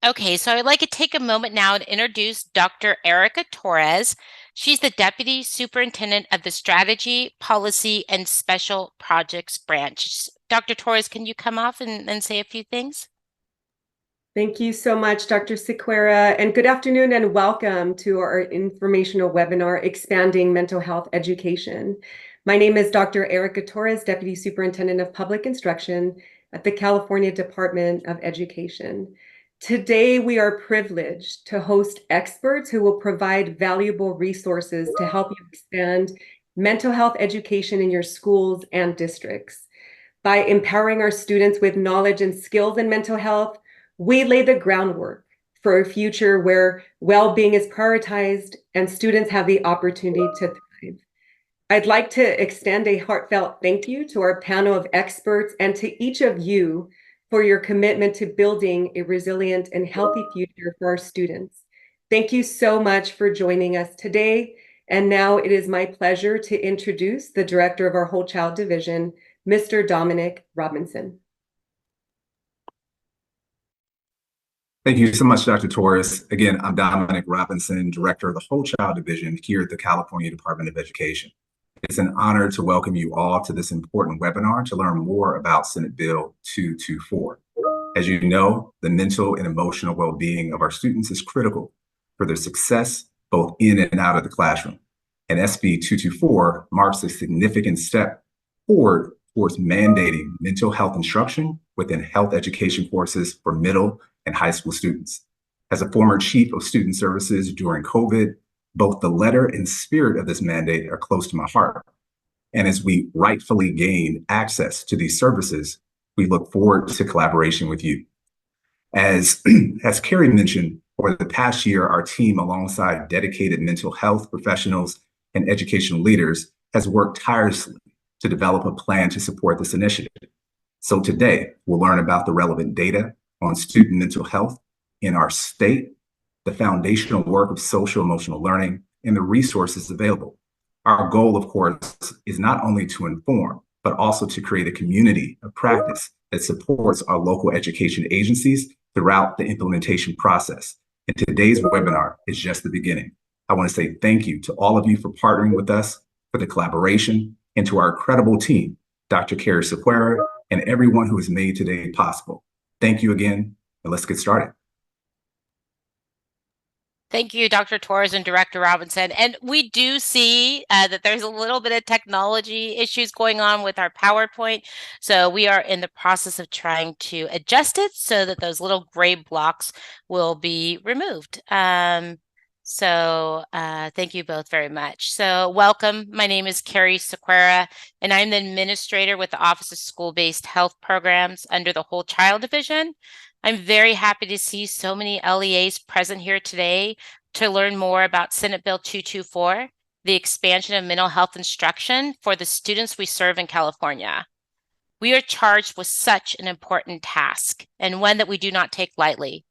Okay, so I'd like to take a moment now to introduce Dr. Erica Torres. She's the Deputy Superintendent of the Strategy, Policy, and Special Projects Branch. Dr. Torres, can you come off and say a few things? Thank you so much, Dr. Sequeira, and good afternoon and welcome to our informational webinar, Expanding Mental Health Education. My name is Dr. Erica Torres, Deputy Superintendent of Public Instruction at the California Department of Education. Today, we are privileged to host experts who will provide valuable resources to help you expand mental health education in your schools and districts. By empowering our students with knowledge and skills in mental health, we lay the groundwork for a future where well-being is prioritized and students have the opportunity to thrive. I'd like to extend a heartfelt thank you to our panel of experts and to each of you for your commitment to building a resilient and healthy future for our students. Thank you so much for joining us today. And now it is my pleasure to introduce the director of our Whole Child Division, Mr. Dominic Robinson. Thank you so much, Dr. Torres. Again, I'm Dominic Robinson, Director of the Whole Child Division here at the California Department of Education. It's an honor to welcome you all to this important webinar to learn more about Senate Bill 224. As you know, the mental and emotional well-being of our students is critical for their success both in and out of the classroom. And SB 224 marks a significant step forward towards mandating mental health instruction within health education courses for middle and high school students. As a former chief of student services during COVID, both the letter and spirit of this mandate are close to my heart. And as we rightfully gain access to these services, we look forward to collaboration with you. As Carrie mentioned, over the past year, our team, alongside dedicated mental health professionals and educational leaders, has worked tirelessly to develop a plan to support this initiative. So today, we'll learn about the relevant data on student mental health in our state, the foundational work of social emotional learning, and the resources available. Our goal, of course, is not only to inform, but also to create a community of practice that supports our local education agencies throughout the implementation process. And today's webinar is just the beginning. I want to say thank you to all of you for partnering with us, for the collaboration, and to our incredible team, Dr. Carrie Sequeira, and everyone who has made today possible. Thank you again, and let's get started. Thank you, Dr. Torres and Director Robinson. And we do see that there's a little bit of technology issues going on with our PowerPoint. So we are in the process of trying to adjust it so that those little gray blocks will be removed. Thank you both very much. So welcome. My name is Carrie Sequeira, and I'm the administrator with the Office of School-Based Health Programs under the Whole Child Division. I'm very happy to see so many LEAs present here today to learn more about Senate Bill 224, the expansion of mental health instruction for the students we serve in California. We are charged with such an important task, and one that we do not take lightly.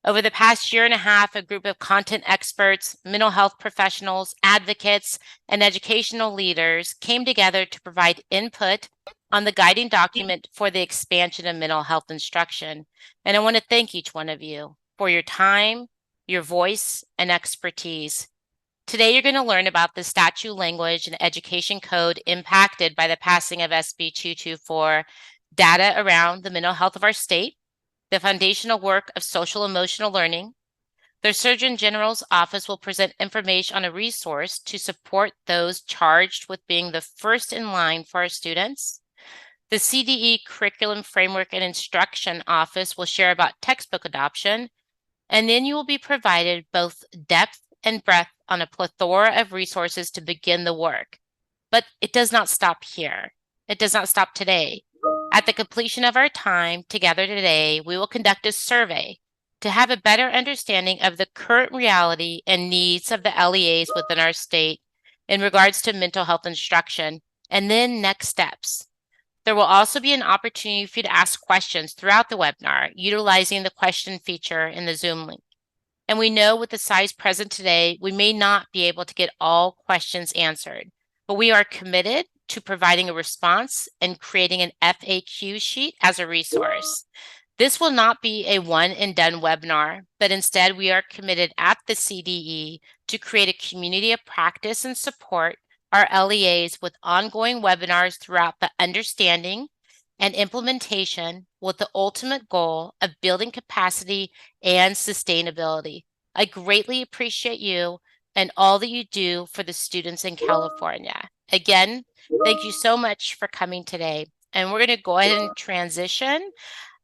Over the past year and a half, a group of content experts, mental health professionals, advocates, and educational leaders came together to provide input on the guiding document for the expansion of mental health instruction. And I want to thank each one of you for your time, your voice, and expertise. Today, you're going to learn about the statute language and education code impacted by the passing of SB 224, data around the mental health of our state, the foundational work of social emotional learning. The Surgeon General's office will present information on a resource to support those charged with being the first in line for our students. The CDE Curriculum Framework and Instruction Office will share about textbook adoption, and then you will be provided both depth and breadth on a plethora of resources to begin the work. But it does not stop here. It does not stop today. At the completion of our time together today, we will conduct a survey to have a better understanding of the current reality and needs of the LEAs within our state in regards to mental health instruction, and then next steps. There will also be an opportunity for you to ask questions throughout the webinar, utilizing the question feature in the Zoom link. And we know with the size present today, we may not be able to get all questions answered, but we are committed to providing a response and creating an FAQ sheet as a resource. This will not be a one and done webinar, but instead we are committed at the CDE to create a community of practice and support our LEAs with ongoing webinars throughout the understanding and implementation with the ultimate goal of building capacity and sustainability. I greatly appreciate you and all that you do for the students in California. Again, thank you so much for coming today. And we're going to go ahead and transition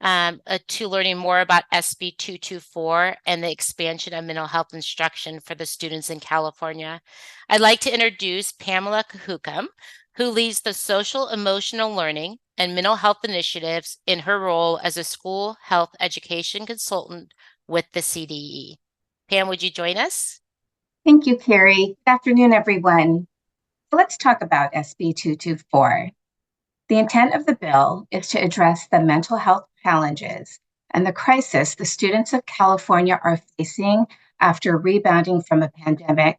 to learning more about SB 224 and the expansion of mental health instruction for the students in California. I'd like to introduce Pamela Cahucum, who leads the social emotional learning and mental health initiatives in her role as a school health education consultant with the CDE. Pam, would you join us? Thank you, Carrie. Good afternoon, everyone. So let's talk about SB 224. The intent of the bill is to address the mental health challenges and the crisis the students of California are facing after rebounding from a pandemic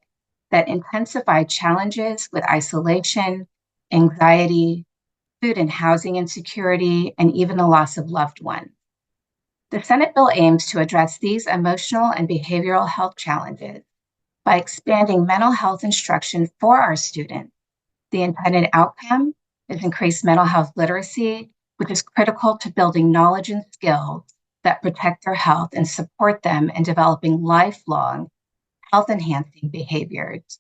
that intensified challenges with isolation, anxiety, food and housing insecurity, and even the loss of loved ones. The Senate bill aims to address these emotional and behavioral health challenges by expanding mental health instruction for our students. The intended outcome is increased mental health literacy, which is critical to building knowledge and skills that protect their health and support them in developing lifelong health-enhancing behaviors.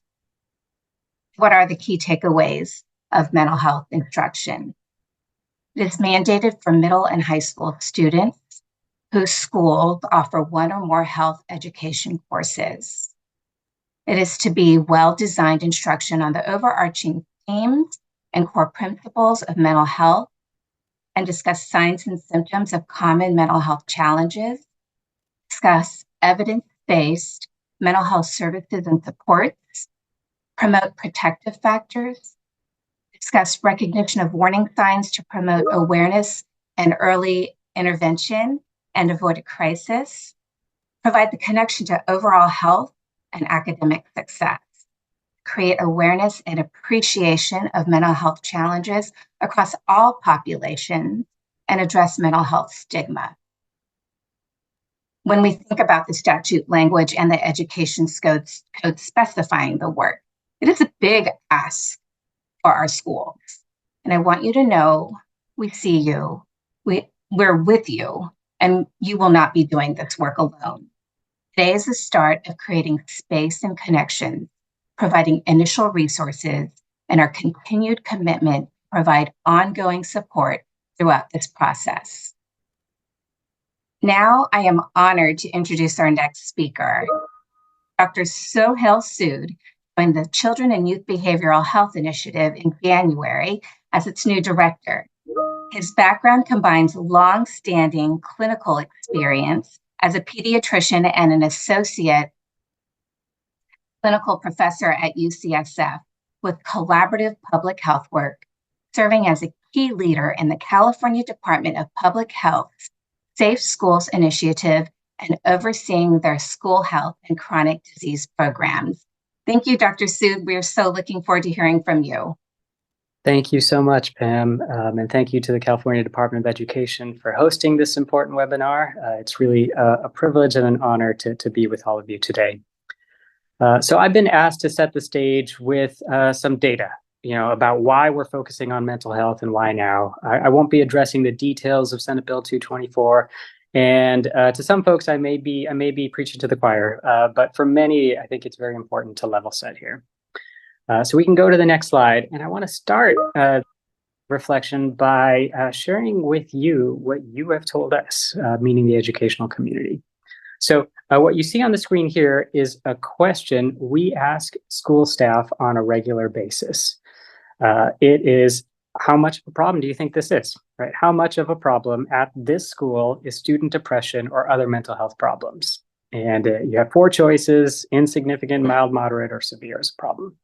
What are the key takeaways of mental health instruction? It is mandated for middle and high school students whose schools offer one or more health education courses. It is to be well-designed instruction on the overarching themes and core principles of mental health and discuss signs and symptoms of common mental health challenges, discuss evidence-based mental health services and supports, promote protective factors, discuss recognition of warning signs to promote awareness and early intervention and avoid a crisis, provide the connection to overall health and academic success, create awareness and appreciation of mental health challenges across all populations, and address mental health stigma. When we think about the statute language and the education code specifying the work, it is a big ask for our schools. And I want you to know we see you, we're with you, and you will not be doing this work alone. Today is the start of creating space and connection, providing initial resources, and our continued commitment to provide ongoing support throughout this process. Now, I am honored to introduce our next speaker. Dr. Sohail Sood joined the Children and Youth Behavioral Health Initiative in January as its new director. His background combines long-standing clinical experience as a pediatrician and an associate clinical professor at UCSF with collaborative public health work, serving as a key leader in the California Department of Public Health's Safe Schools Initiative and overseeing their school health and chronic disease programs. Thank you, Dr. Sood. We're so looking forward to hearing from you. Thank you so much, Pam, and thank you to the California Department of Education for hosting this important webinar. It's really a privilege and an honor to be with all of you today. So I've been asked to set the stage with some data, about why we're focusing on mental health and why now. I won't be addressing the details of Senate Bill 224, and to some folks I may be preaching to the choir, but for many I think it's very important to level set here. So we can go to the next slide, and I want to start reflection by sharing with you what you have told us, meaning the educational community. So what you see on the screen here is a question we ask school staff on a regular basis. It is, how much of a problem do you think this is, right? How much of a problem at this school is student depression or other mental health problems? And you have 4 choices: insignificant, mild, moderate, or severe as a problem.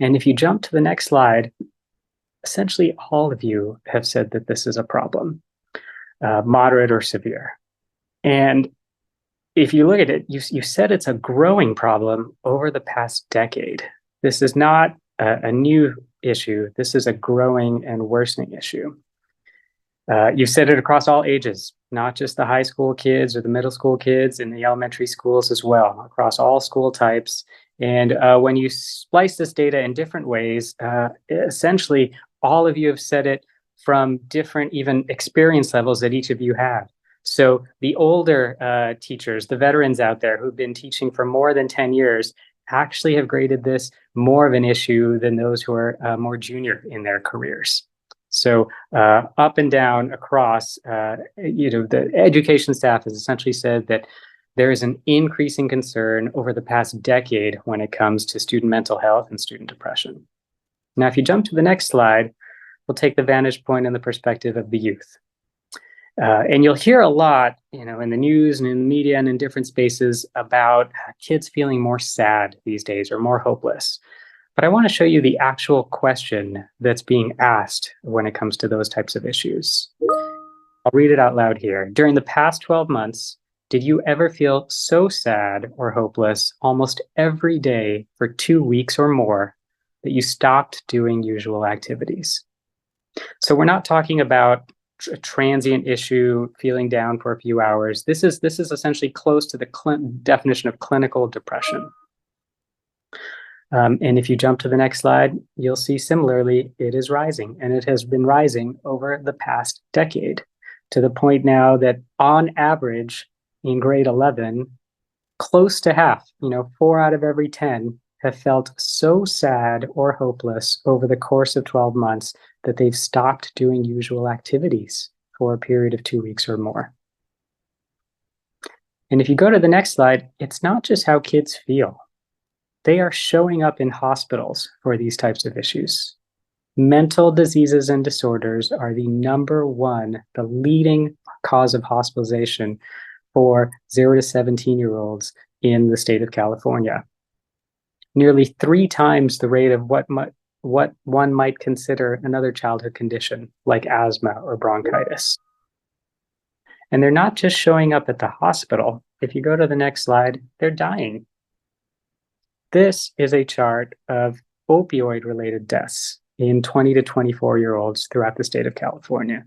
And if you jump to the next slide, essentially all of you have said that this is a problem, moderate or severe. And if you look at it, you said it's a growing problem over the past decade. This is not a new issue. This is a growing and worsening issue. You've said it across all ages, not just the high school kids or the middle school kids, in the elementary schools as well, across all school types. And when you splice this data in different ways, essentially all of you have said it from different even experience levels that each of you have. So the older teachers, the veterans out there who've been teaching for more than 10 years, actually have graded this more of an issue than those who are more junior in their careers. So up and down across, the education staff has essentially said that there is an increasing concern over the past decade when it comes to student mental health and student depression. Now, if you jump to the next slide, we'll take the vantage point and the perspective of the youth. And you'll hear a lot, in the news and in the media and in different spaces about kids feeling more sad these days or more hopeless. But I want to show you the actual question that's being asked when it comes to those types of issues. I'll read it out loud here. During the past 12 months, did you ever feel so sad or hopeless almost every day for 2 weeks or more that you stopped doing usual activities? So we're not talking about a transient issue, feeling down for a few hours. This is essentially close to the definition of clinical depression. And if you jump to the next slide, you'll see similarly, it is rising, and it has been rising over the past decade to the point now that on average in grade 11, close to half, 4 out of every 10 have felt so sad or hopeless over the course of 12 months that they've stopped doing usual activities for a period of 2 weeks or more. And if you go to the next slide, it's not just how kids feel. They are showing up in hospitals for these types of issues. Mental diseases and disorders are the the leading cause of hospitalization for 0 to 17-year-olds in the state of California. Nearly 3 times the rate of what one might consider another childhood condition like asthma or bronchitis. And they're not just showing up at the hospital. If you go to the next slide, they're dying. This is a chart of opioid-related deaths in 20 to 24-year-olds throughout the state of California.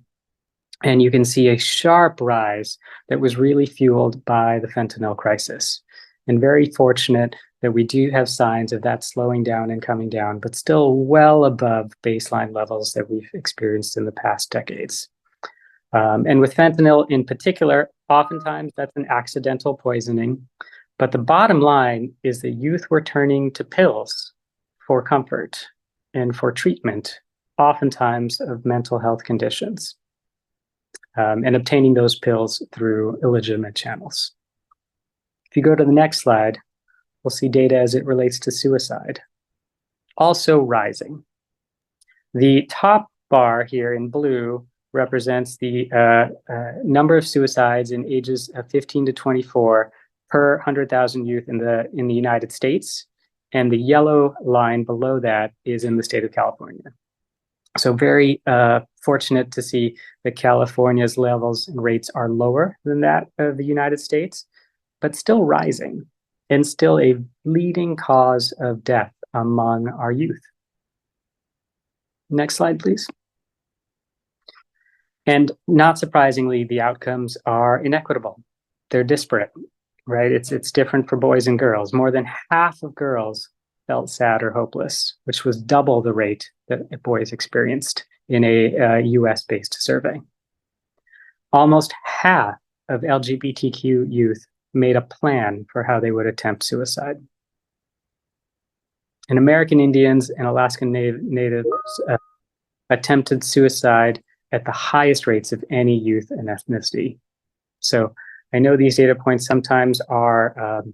And you can see a sharp rise that was really fueled by the fentanyl crisis. And very fortunate that we do have signs of that slowing down and coming down, but still well above baseline levels that we've experienced in the past decades. And with fentanyl in particular, oftentimes that's an accidental poisoning. But the bottom line is that youth were turning to pills for comfort and for treatment, oftentimes of mental health conditions, and obtaining those pills through illegitimate channels. If you go to the next slide, we'll see data as it relates to suicide, also rising. The top bar here in blue represents the number of suicides in ages of 15 to 24 per 100,000 youth in the United States, and the yellow line below that is in the state of California. So very fortunate to see that California's levels and rates are lower than that of the United States, but still rising and still a leading cause of death among our youth. Next slide, please. And not surprisingly, the outcomes are inequitable. They're disparate. Right? It's different for boys and girls. More than half of girls felt sad or hopeless, which was double the rate that boys experienced in a US-based survey. Almost half of LGBTQ youth made a plan for how they would attempt suicide. And American Indians and Alaskan Natives attempted suicide at the highest rates of any youth and ethnicity. So I know these data points sometimes are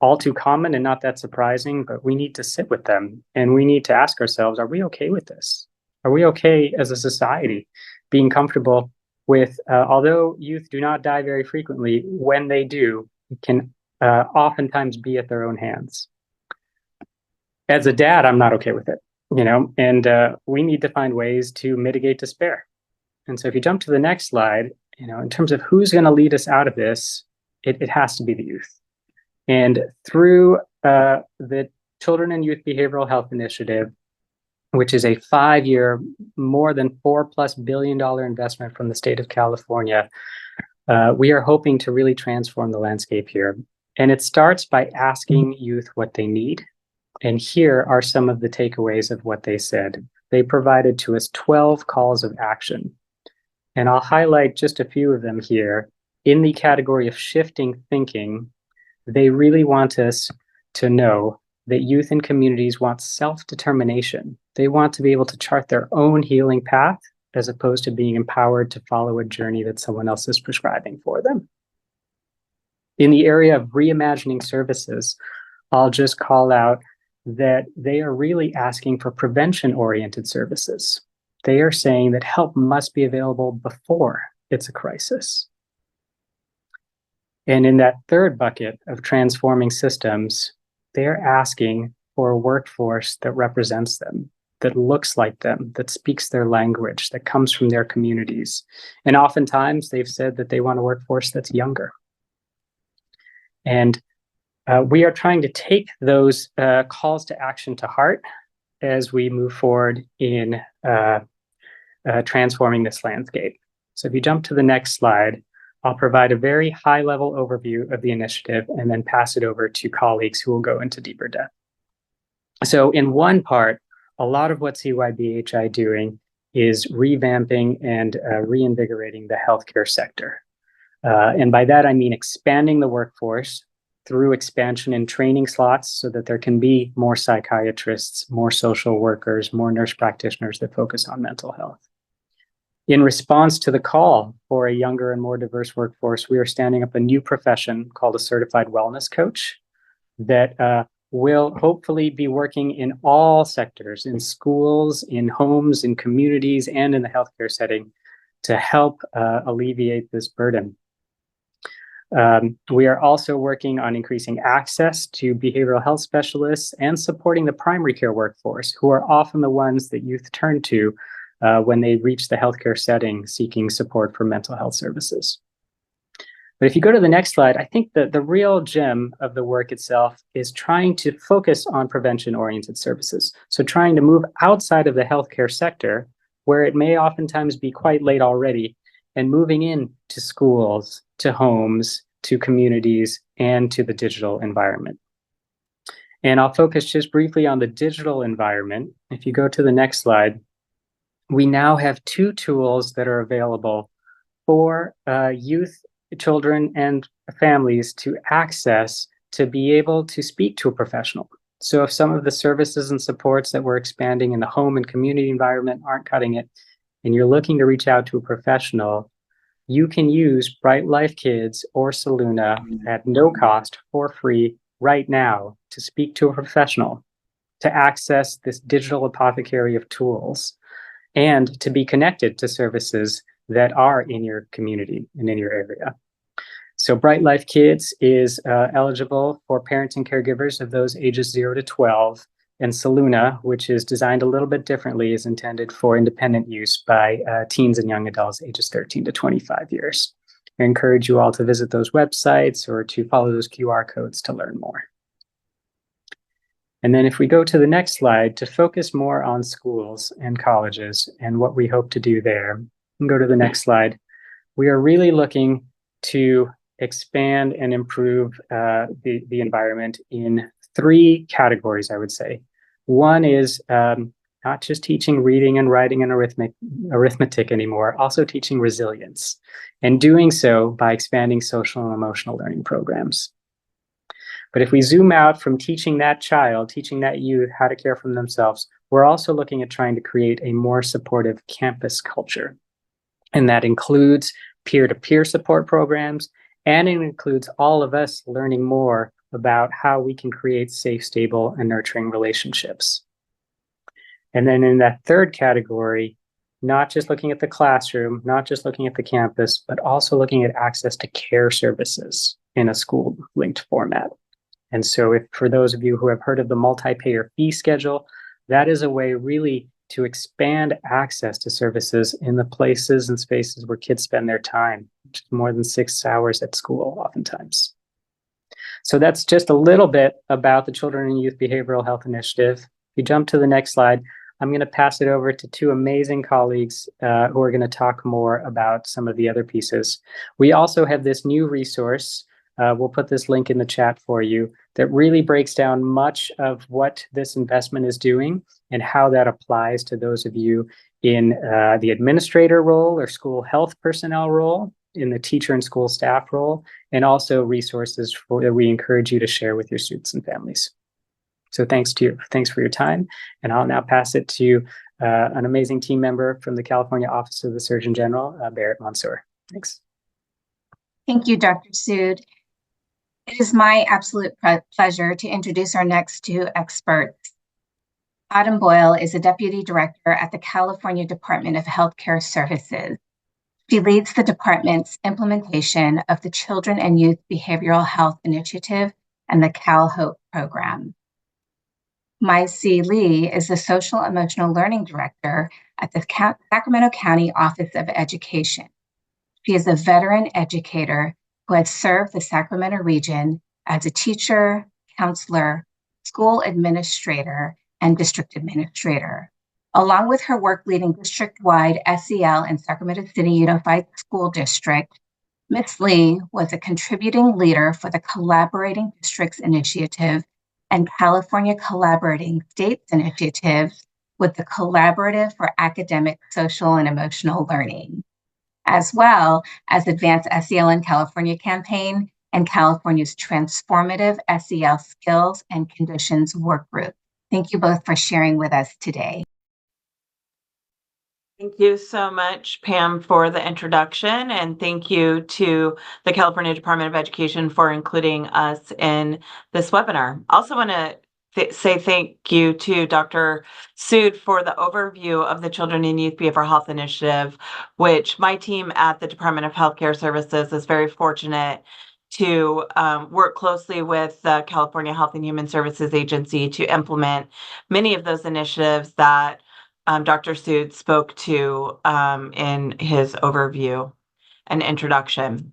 all too common and not that surprising, but we need to sit with them and we need to ask ourselves, are we okay with this? Are we okay as a society being comfortable with, although youth do not die very frequently, when they do, it can oftentimes be at their own hands. As a dad, I'm not okay with it, and we need to find ways to mitigate despair. And so if you jump to the next slide, in terms of who's going to lead us out of this, it has to be the youth. And through the Children and Youth Behavioral Health Initiative, which is a 5-year, more than $4+ billion investment from the state of California. We are hoping to really transform the landscape here. And it starts by asking youth what they need. And here are some of the takeaways of what they said. They provided to us 12 calls of action. And I'll highlight just a few of them here. In the category of shifting thinking, they really want us to know that youth and communities want self-determination. They want to be able to chart their own healing path as opposed to being empowered to follow a journey that someone else is prescribing for them. In the area of reimagining services, I'll just call out that they are really asking for prevention-oriented services. They are saying that help must be available before it's a crisis. And in that third bucket of transforming systems, they're asking for a workforce that represents them, that looks like them, that speaks their language, that comes from their communities. And oftentimes they've said that they want a workforce that's younger. And we are trying to take those calls to action to heart as we move forward in transforming this landscape. So if you jump to the next slide, I'll provide a very high-level overview of the initiative and then pass it over to colleagues who will go into deeper depth. So in one part, a lot of what CYBHI doing is revamping and reinvigorating the healthcare sector. And by that, I mean expanding the workforce through expansion in training slots so that there can be more psychiatrists, more social workers, more nurse practitioners that focus on mental health. In response to the call for a younger and more diverse workforce, we are standing up a new profession called a certified wellness coach that will hopefully be working in all sectors, in schools, in homes, in communities, and in the healthcare setting to help alleviate this burden. We are also working on increasing access to behavioral health specialists and supporting the primary care workforce, who are often the ones that youth turn to when they reach the healthcare setting seeking support for mental health services. But if you go to the next slide, I think that the real gem of the work itself is trying to focus on prevention-oriented services. So trying to move outside of the healthcare sector, where it may oftentimes be quite late already, and moving into schools, to homes, to communities, and to the digital environment. And I'll focus just briefly on the digital environment. If you go to the next slide, we now have 2 tools that are available for youth, children, and families to access to be able to speak to a professional. So if some of the services and supports that we're expanding in the home and community environment aren't cutting it, and you're looking to reach out to a professional, you can use Bright Life Kids or Saluna at no cost for free right now to speak to a professional, to access this digital apothecary of tools, and to be connected to services that are in your community and in your area. So Bright Life Kids is eligible for parents and caregivers of those ages 0 to 12, and Saluna, which is designed a little bit differently, is intended for independent use by teens and young adults ages 13 to 25 years. I encourage you all to visit those websites or to follow those QR codes to learn more. And then if we go to the next slide to focus more on schools and colleges and what we hope to do there, and go to the next slide, we are really looking to expand and improve the environment in 3 categories, I would say. One is not just teaching reading and writing and arithmetic anymore, also teaching resilience, and doing so by expanding social and emotional learning programs. But if we zoom out from teaching that child, teaching that youth how to care for themselves, we're also looking at trying to create a more supportive campus culture. And that includes peer-to-peer support programs, and it includes all of us learning more about how we can create safe, stable, and nurturing relationships. And then in that third category, not just looking at the classroom, not just looking at the campus, but also looking at access to care services in a school-linked format. And so if for those of you who have heard of the multi-payer fee schedule, that is a way really to expand access to services in the places and spaces where kids spend their time, which is more than 6 hours at school oftentimes. So that's just a little bit about the Children and Youth Behavioral Health Initiative. If you jump to the next slide, I'm going to pass it over to two amazing colleagues who are going to talk more about some of the other pieces. We also have this new resource. We'll put this link in the chat for you that really breaks down much of what this investment is doing and how that applies to those of you in the administrator role or school health personnel role, in the teacher and school staff role, and also resources that we encourage you to share with your students and families. So thanks for your time. And I'll now pass it to an amazing team member from the California Office of the Surgeon General, Barrett Mansour. Thanks. Thank you, Dr. Sood. It is my absolute pleasure to introduce our next two experts. Autumn Boyle is a Deputy Director at the California Department of Healthcare Services. She leads the department's implementation of the Children and Youth Behavioral Health Initiative and the CalHOPE program. My-C Lee is the Social Emotional Learning Director at the Sacramento County Office of Education. She is a veteran educator who has served the Sacramento region as a teacher, counselor, school administrator, and district administrator. Along with her work leading district-wide SEL in Sacramento City Unified School District, Ms. Lee was a contributing leader for the Collaborating Districts Initiative and California Collaborating States Initiative with the Collaborative for Academic, Social, and Emotional Learning, as well as Advanced SEL in California campaign and California's Transformative SEL Skills and Conditions Work Group. Thank you both for sharing with us today. Thank you so much, Pam, for the introduction, and thank you to the California Department of Education for including us in this webinar. Also want to say thank you to Dr. Sood for the overview of the Children and Youth Behavioral Health Initiative, which my team at the Department of Healthcare Services is very fortunate to work closely with the California Health and Human Services Agency to implement many of those initiatives that Dr. Sood spoke to in his overview and introduction.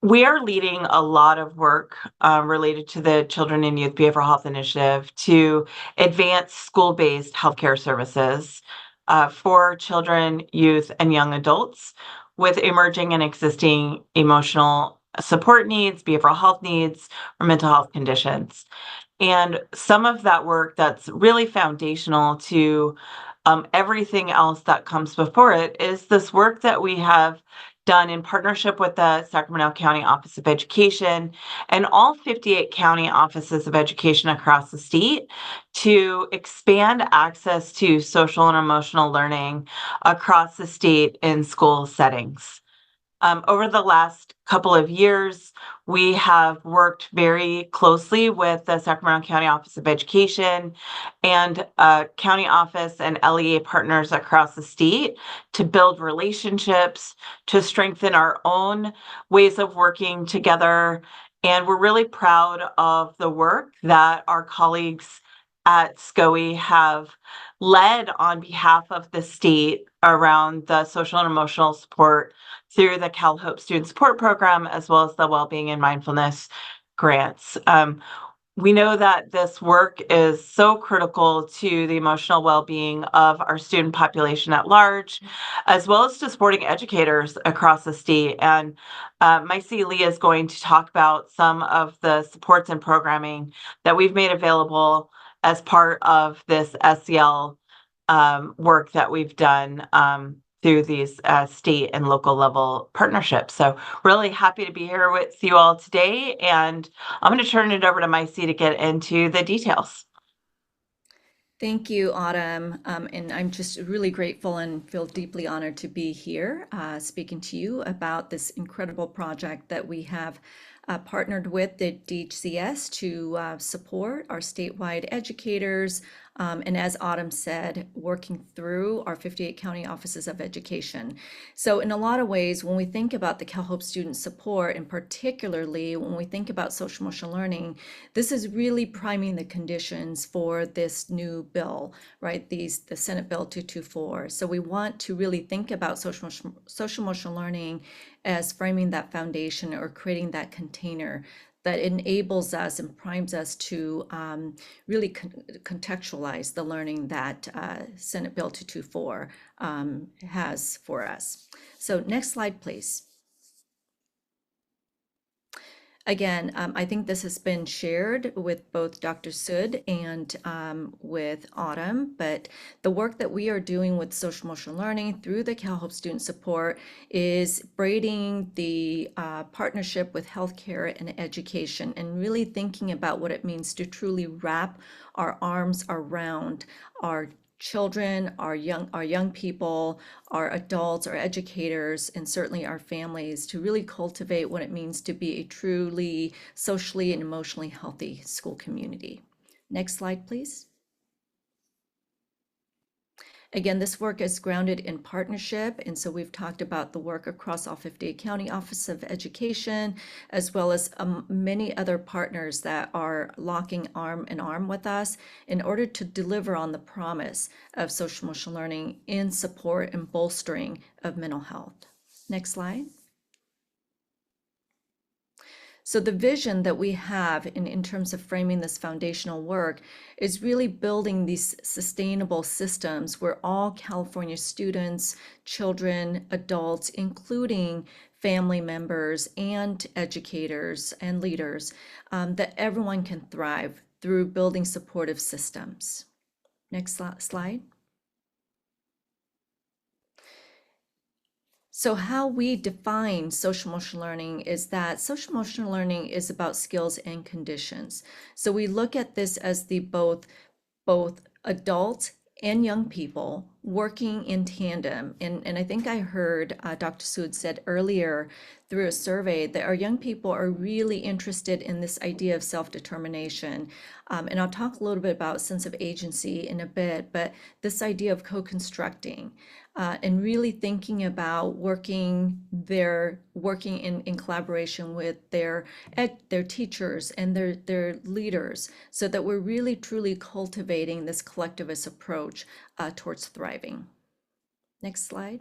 We are leading a lot of work related to the Children and Youth Behavioral Health Initiative to advance school-based healthcare services for children, youth, and young adults with emerging and existing emotional support needs, behavioral health needs, or mental health conditions. And some of that work that's really foundational to everything else that comes before it is this work that we have done in partnership with the Sacramento County Office of Education and all 58 county offices of education across the state to expand access to social and emotional learning across the state in school settings. Over the last couple of years, we have worked very closely with the Sacramento County Office of Education and county office and LEA partners across the state to build relationships, to strengthen our own ways of working together. And we're really proud of the work that our colleagues at SCOE have led on behalf of the state around the social and emotional support through the CalHOPE Student Support Program, as well as the Wellbeing and Mindfulness grants. We know that this work is so critical to the emotional well-being of our student population at large, as well as to supporting educators across the state. And My-C Lee is going to talk about some of the supports and programming that we've made available as part of this SEL work that we've done through these state and local level partnerships. So really happy to be here with you all today. And I'm going to turn it over to My-C to get into the details. Thank you, Autumn. And I'm just really grateful and feel deeply honored to be here speaking to you about this incredible project that we have partnered with the DHCS to support our statewide educators. And as Autumn said, working through our 58 county offices of education. So in a lot of ways, when we think about the CalHOPE student support, and particularly when we think about social emotional learning, this is really priming the conditions for this new bill, right? The Senate Bill 224. So we want to really think about social emotional learning as framing that foundation or creating that container that enables us and primes us to really contextualize the learning that Senate Bill 224 has for us. So next slide, please. Again, I think this has been shared with both Dr. Sud and with Autumn, but the work that we are doing with social emotional learning through the CalHOPE Student Support is braiding the partnership with healthcare and education, and really thinking about what it means to truly wrap our arms around our children, our young people, our adults, our educators, and certainly our families, to really cultivate what it means to be a truly socially and emotionally healthy school community. Next slide, please. Again, this work is grounded in partnership, and so we've talked about the work across all 58 county offices of education, as well as many other partners that are locking arm in arm with us in order to deliver on the promise of social emotional learning in support and bolstering of mental health. Next slide. So the vision that we have in terms of framing this foundational work is really building these sustainable systems where all California students, children, adults, including family members and educators and leaders, that everyone can thrive through building supportive systems. Next slide. So how we define social emotional learning is that social emotional learning is about skills and conditions. So we look at this as the both adults and young people working in tandem. And I think I heard Dr. Sood said earlier through a survey that our young people are really interested in this idea of self-determination. And I'll talk a little bit about sense of agency in a bit, but this idea of co-constructing and really thinking about working in collaboration with their teachers and their leaders, so that we're really truly cultivating this collectivist approach towards thriving. Next slide.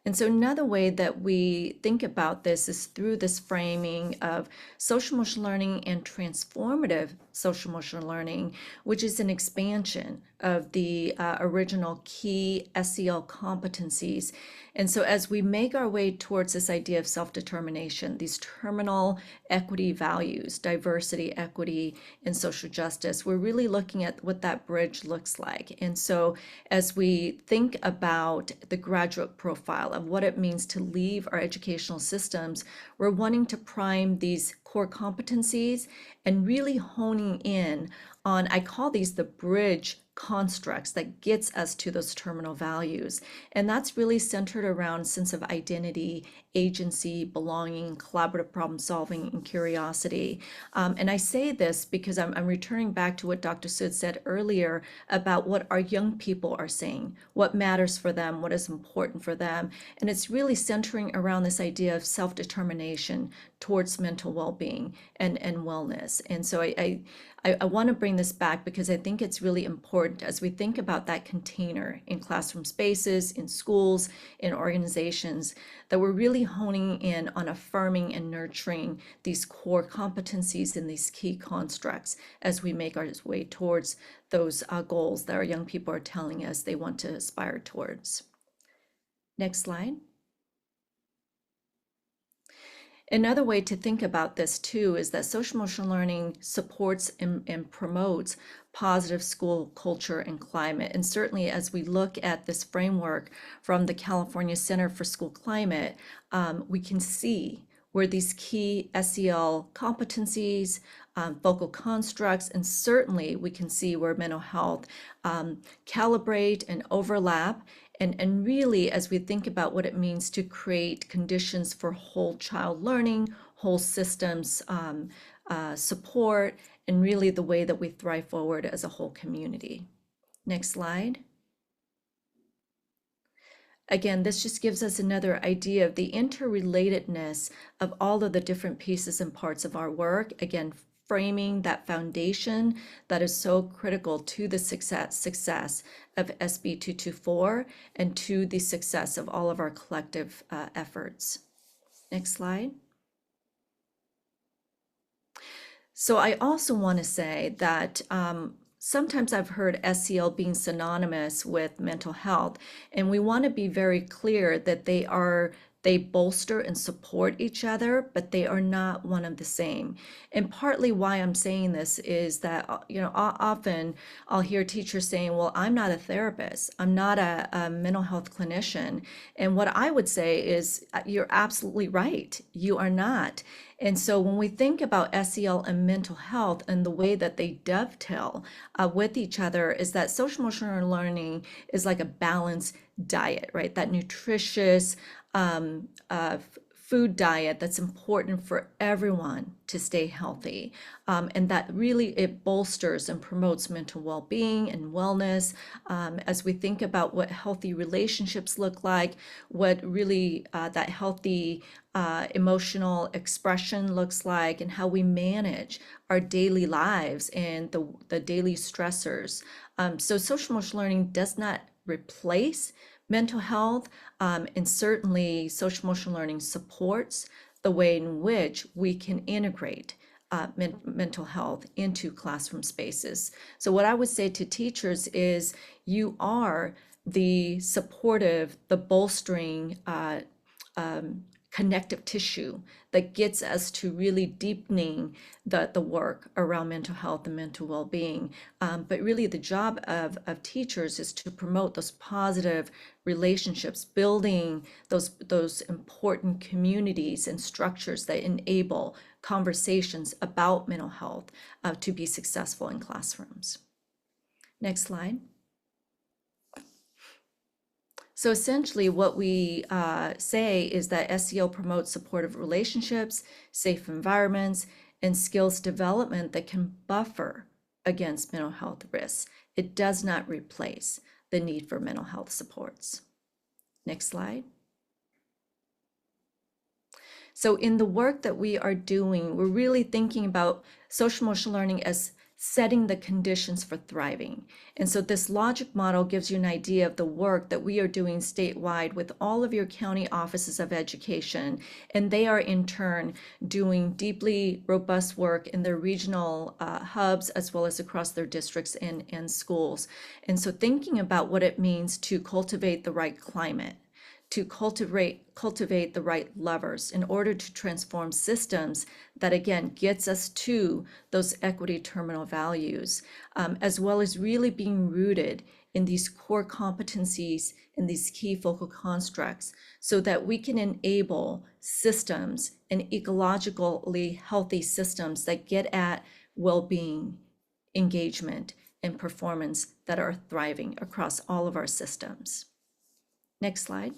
And so another way that we think about this is through this framing of social emotional learning and transformative social emotional learning, which is an expansion of the original key SEL competencies. And so as we make our way towards this idea of self-determination, these terminal equity values, diversity, equity, and social justice, we're really looking at what that bridge looks like. And so as we think about the graduate profile of what it means to leave our educational systems, we're wanting to prime these core competencies and really honing in on, I call these the bridge constructs that gets us to those terminal values. And that's really centered around sense of identity, agency, belonging, collaborative problem solving, and curiosity. And I say this because I'm returning back to what Dr. Sood said earlier about what our young people are saying, what matters for them, what is important for them. And it's really centering around this idea of self-determination towards mental well-being and wellness. And so I want to bring this back because I think it's really important as we think about that container in classroom spaces, in schools, in organizations, that we're really honing in on affirming and nurturing these core competencies and these key constructs as we make our way towards those goals that our young people are telling us they want to aspire towards. Next slide. Another way to think about this too is that social emotional learning supports and promotes positive school culture and climate. And certainly as we look at this framework from the California Center for School Climate, we can see where these key SEL competencies, focal constructs, and certainly we can see where mental health calibrate and overlap. And really, as we think about what it means to create conditions for whole child learning, whole systems support, and really the way that we thrive forward as a whole community. Next slide. Again, this just gives us another idea of the interrelatedness of all of the different pieces and parts of our work. Again, framing that foundation that is so critical to the success of SB 224 and to the success of all of our collective efforts. Next slide. So I also want to say that sometimes I've heard SEL being synonymous with mental health, and we want to be very clear that they bolster and support each other, but they are not one of the same. And partly why I'm saying this is that, often I'll hear teachers saying, well, I'm not a therapist, I'm not a mental health clinician. And what I would say is, you're absolutely right, you are not. And so when we think about SEL and mental health and the way that they dovetail with each other, is that social emotional learning is like a balanced diet, right? That nutritious food diet that's important for everyone to stay healthy. And that really, it bolsters and promotes mental well-being and wellness. As we think about what healthy relationships look like, what really that healthy emotional expression looks like, and how we manage our daily lives and the daily stressors. So social emotional learning does not replace mental health, and certainly social emotional learning supports the way in which we can integrate mental health into classroom spaces. So what I would say to teachers is, you are the supportive, the bolstering connective tissue that gets us to really deepening the work around mental health and mental well-being. But really the job of teachers is to promote those positive relationships, building those important communities and structures that enable conversations about mental health to be successful in classrooms. Next slide. So essentially what we say is that SEL promotes supportive relationships, safe environments, and skills development that can buffer against mental health risks. It does not replace the need for mental health supports. Next slide. So in the work that we are doing, we're really thinking about social emotional learning as setting the conditions for thriving. And so this logic model gives you an idea of the work that we are doing statewide with all of your county offices of education. And they are in turn doing deeply robust work in their regional hubs, as well as across their districts and schools. And so thinking about what it means to cultivate the right climate, to cultivate the right levers in order to transform systems that, again, gets us to those equity terminal values, as well as really being rooted in these core competencies and these key focal constructs, so that we can enable systems and ecologically healthy systems that get at well-being, engagement, and performance that are thriving across all of our systems. Next slide.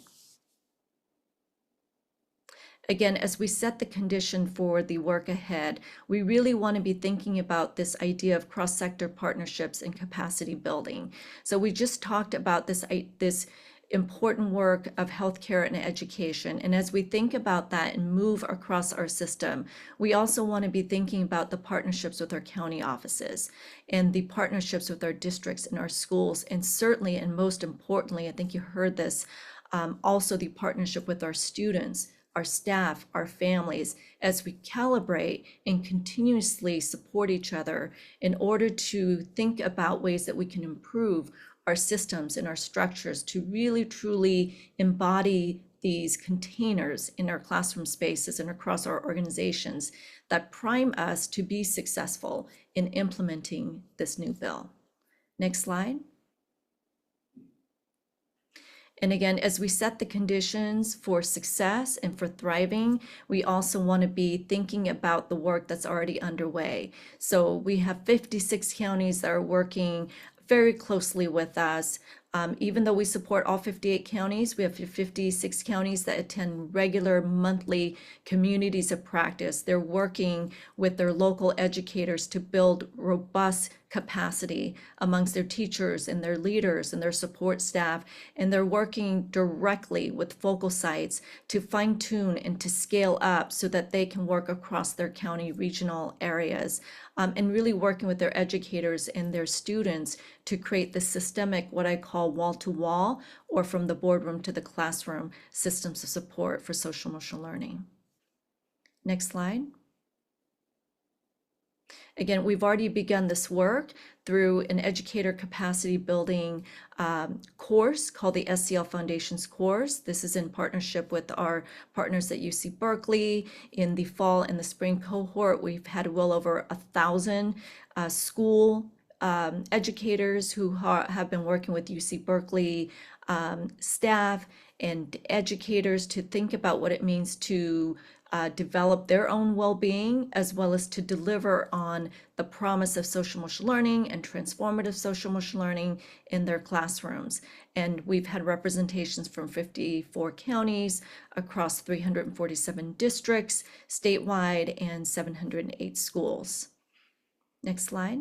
Again, as we set the condition for the work ahead, we really want to be thinking about this idea of cross-sector partnerships and capacity building. So we just talked about this important work of healthcare and education. And as we think about that and move across our system, we also want to be thinking about the partnerships with our county offices and the partnerships with our districts and our schools. And certainly, and most importantly, I think you heard this, also the partnership with our students, our staff, our families, as we calibrate and continuously support each other in order to think about ways that we can improve our systems and our structures to really truly embody these containers in our classroom spaces and across our organizations that prime us to be successful in implementing this new bill. Next slide. And again, as we set the conditions for success and for thriving, we also want to be thinking about the work that's already underway. So we have 56 counties that are working very closely with us. Even though we support all 58 counties, we have 56 counties that attend regular monthly communities of practice. They're working with their local educators to build robust capacity amongst their teachers and their leaders and their support staff. And they're working directly with focal sites to fine tune and to scale up so that they can work across their county regional areas, and really working with their educators and their students to create the systemic, what I call wall-to-wall, or from the boardroom to the classroom, systems of support for social emotional learning. Next slide. Again, we've already begun this work through an educator capacity building course called the SCL Foundations course. This is in partnership with our partners at UC Berkeley. In the fall and the spring cohort, we've had well over 1,000 school educators who have been working with UC Berkeley staff and educators to think about what it means to develop their own well-being, as well as to deliver on the promise of social emotional learning and transformative social emotional learning in their classrooms. And we've had representations from 54 counties across 347 districts statewide and 708 schools. Next slide.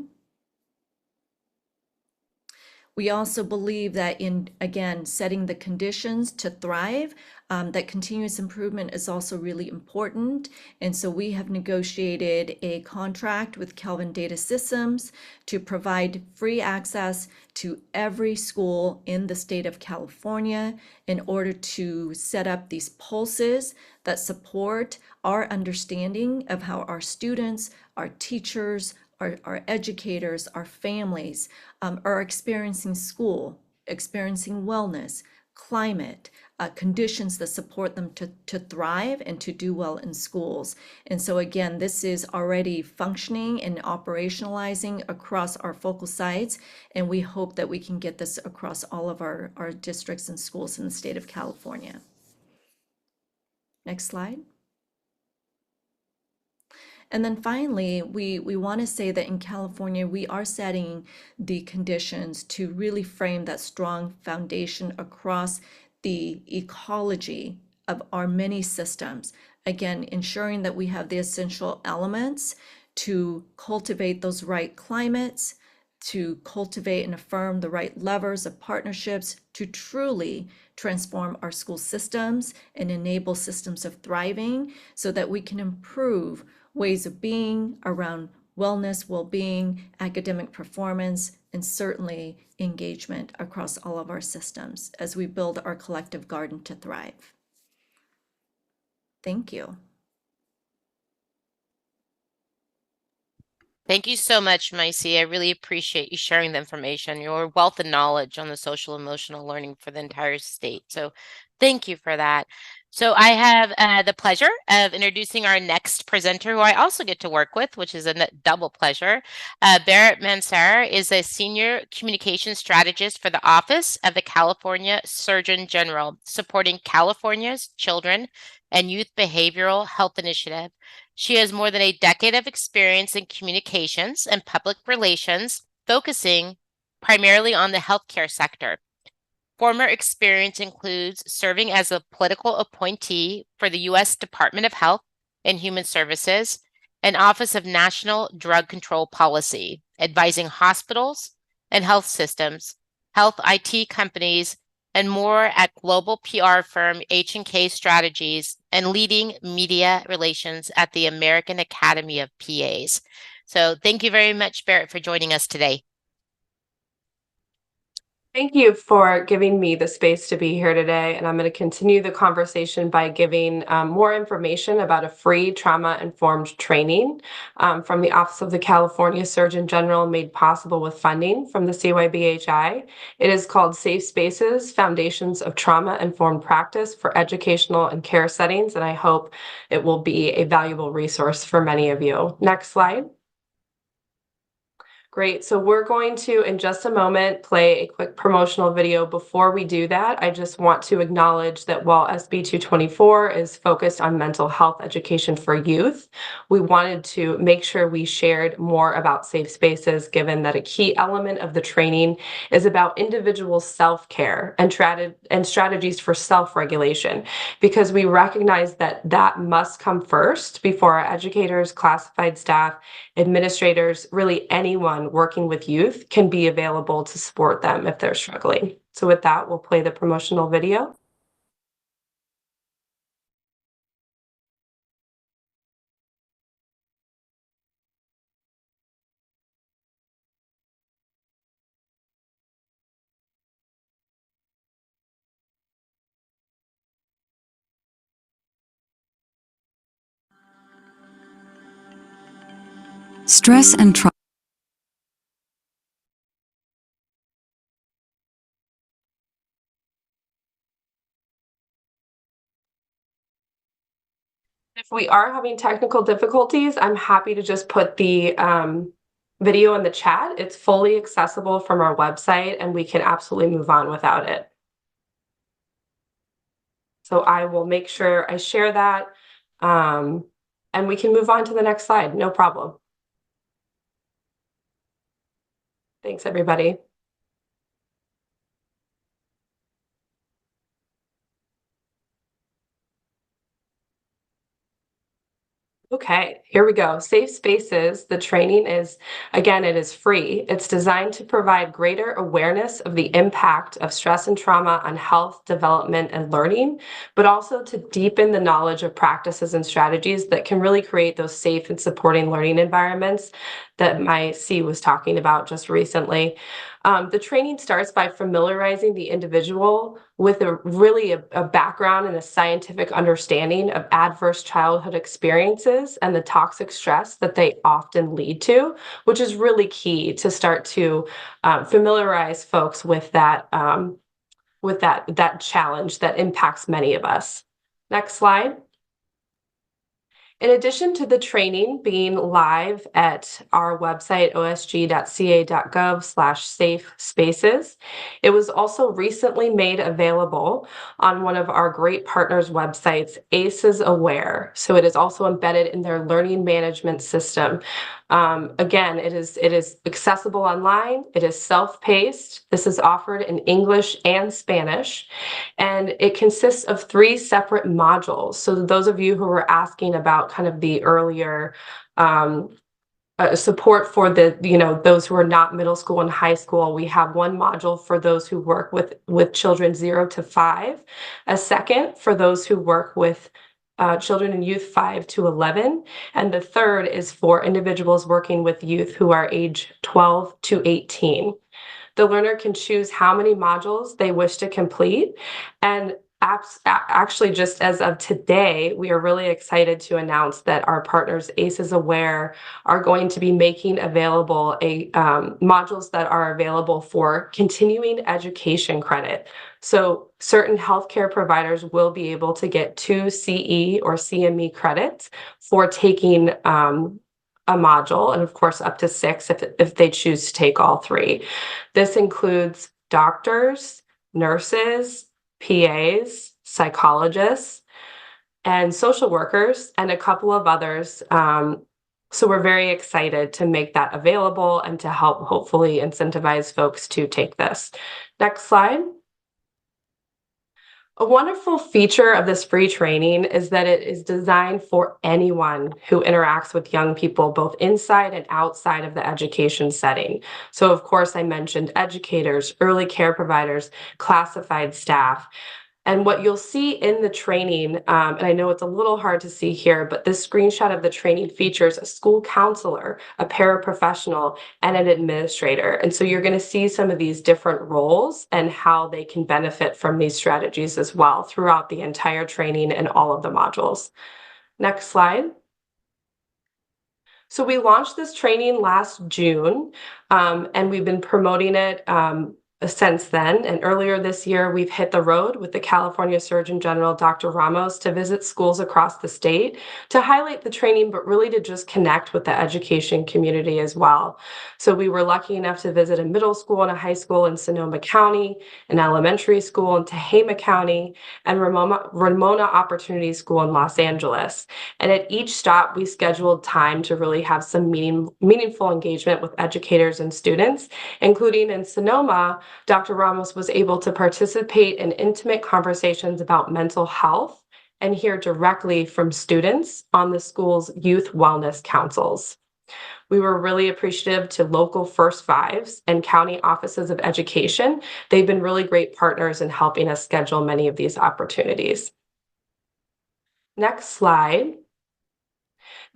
We also believe that in, again, setting the conditions to thrive, that continuous improvement is also really important. And so we have negotiated a contract with Kelvin Data Systems to provide free access to every school in the state of California in order to set up these pulses that support our understanding of how our students, our teachers, our educators, our families are experiencing school, experiencing wellness, climate, conditions that support them to thrive and to do well in schools. And so again, this is already functioning and operationalizing across our focal sites, and we hope that we can get this across all of our districts and schools in the state of California. Next slide. And then finally, we want to say that in California, we are setting the conditions to really frame that strong foundation across the ecology of our many systems. Again, ensuring that we have the essential elements to cultivate those right climates, to cultivate and affirm the right levers of partnerships to truly transform our school systems and enable systems of thriving so that we can improve ways of being around wellness, well-being, academic performance, and certainly engagement across all of our systems as we build our collective garden to thrive. Thank you. Thank you so much, Maisie. I really appreciate you sharing the information, your wealth of knowledge on the social emotional learning for the entire state. So thank you for that. So I have the pleasure of introducing our next presenter, who I also get to work with, which is a double pleasure. Barrett Mansara is a senior communications strategist for the Office of the California Surgeon General, supporting California's children and youth behavioral health initiative. She has more than a decade of experience in communications and public relations, focusing primarily on the healthcare sector. Former experience includes serving as a political appointee for the U.S. Department of Health and Human Services and Office of National Drug Control Policy, advising hospitals and health systems, health IT companies, and more at global PR firm H&K Strategies, and leading media relations at the American Academy of PAs. So thank you very much, Barrett, for joining us today. Thank you for giving me the space to be here today, and I'm going to continue the conversation by giving more information about a free trauma-informed training from the Office of the California Surgeon General, made possible with funding from the CYBHI. It is called Safe Spaces, Foundations of Trauma-Informed Practice for Educational and Care Settings, and I hope it will be a valuable resource for many of you. Next slide. Great. So we're going to, in just a moment, play a quick promotional video. Before we do that, I just want to acknowledge that while SB 224 is focused on mental health education for youth, we wanted to make sure we shared more about safe spaces, given that a key element of the training is about individual self-care and strategies for self-regulation, because we recognize that that must come first before our educators, classified staff, administrators, really anyone working with youth can be available to support them if they're struggling. So with that, we'll play the promotional video. Stress and trauma. If we are having technical difficulties, I'm happy to just put the video in the chat. It's fully accessible from our website, and we can absolutely move on without it. So I will make sure I share that, and we can move on to the next slide, no problem. Thanks, everybody. Okay, here we go. Safe Spaces. The training is, again, it is free. It's designed to provide greater awareness of the impact of stress and trauma on health, development, and learning, but also to deepen the knowledge of practices and strategies that can really create those safe and supporting learning environments that my C was talking about just recently. The training starts by familiarizing the individual with a background and a scientific understanding of adverse childhood experiences and the toxic stress that they often lead to, which is really key to start to familiarize folks with that challenge that impacts many of us. Next slide. In addition to the training being live at our website, osg.ca.gov/safe spaces, it was also recently made available on one of our great partners' websites, ACEs Aware. So it is also embedded in their learning management system. Again, it is accessible online. It is self-paced. This is offered in English and Spanish, and it consists of 3 separate modules. So those of you who were asking about kind of the earlier support for those who are not middle school and high school, we have one module for those who work with children 0 to 5, a second for those who work with children and youth 5 to 11, and the third is for individuals working with youth who are age 12 to 18. The learner can choose how many modules they wish to complete, and actually, just as of today, we are really excited to announce that our partners, ACEs Aware, are going to be making available modules that are available for continuing education credit. So certain healthcare providers will be able to get 2 CE or CME credits for taking a module, and of course up to 6 if they choose to take all 3. This includes doctors, nurses, PAs, psychologists, and social workers, and a couple of others. So we're very excited to make that available and to help hopefully incentivize folks to take this. Next slide. A wonderful feature of this free training is that it is designed for anyone who interacts with young people, both inside and outside of the education setting. So of course, I mentioned educators, early care providers, classified staff. And what you'll see in the training, and I know it's a little hard to see here, but this screenshot of the training features a school counselor, a paraprofessional, and an administrator. And so you're going to see some of these different roles and how they can benefit from these strategies as well throughout the entire training and all of the modules. Next slide. So we launched this training last June, and we've been promoting it since then. And earlier this year, we've hit the road with the California Surgeon General, Dr. Ramos, to visit schools across the state to highlight the training, but really to just connect with the education community as well. So we were lucky enough to visit a middle school and a high school in Sonoma County, an elementary school in Tehama County, and Ramona Opportunity School in Los Angeles. And at each stop, we scheduled time to really have some meaningful engagement with educators and students, including in Sonoma. Dr. Ramos was able to participate in intimate conversations about mental health and hear directly from students on the school's youth wellness councils. We were really appreciative to local First Fives and county offices of education. They've been really great partners in helping us schedule many of these opportunities. Next slide.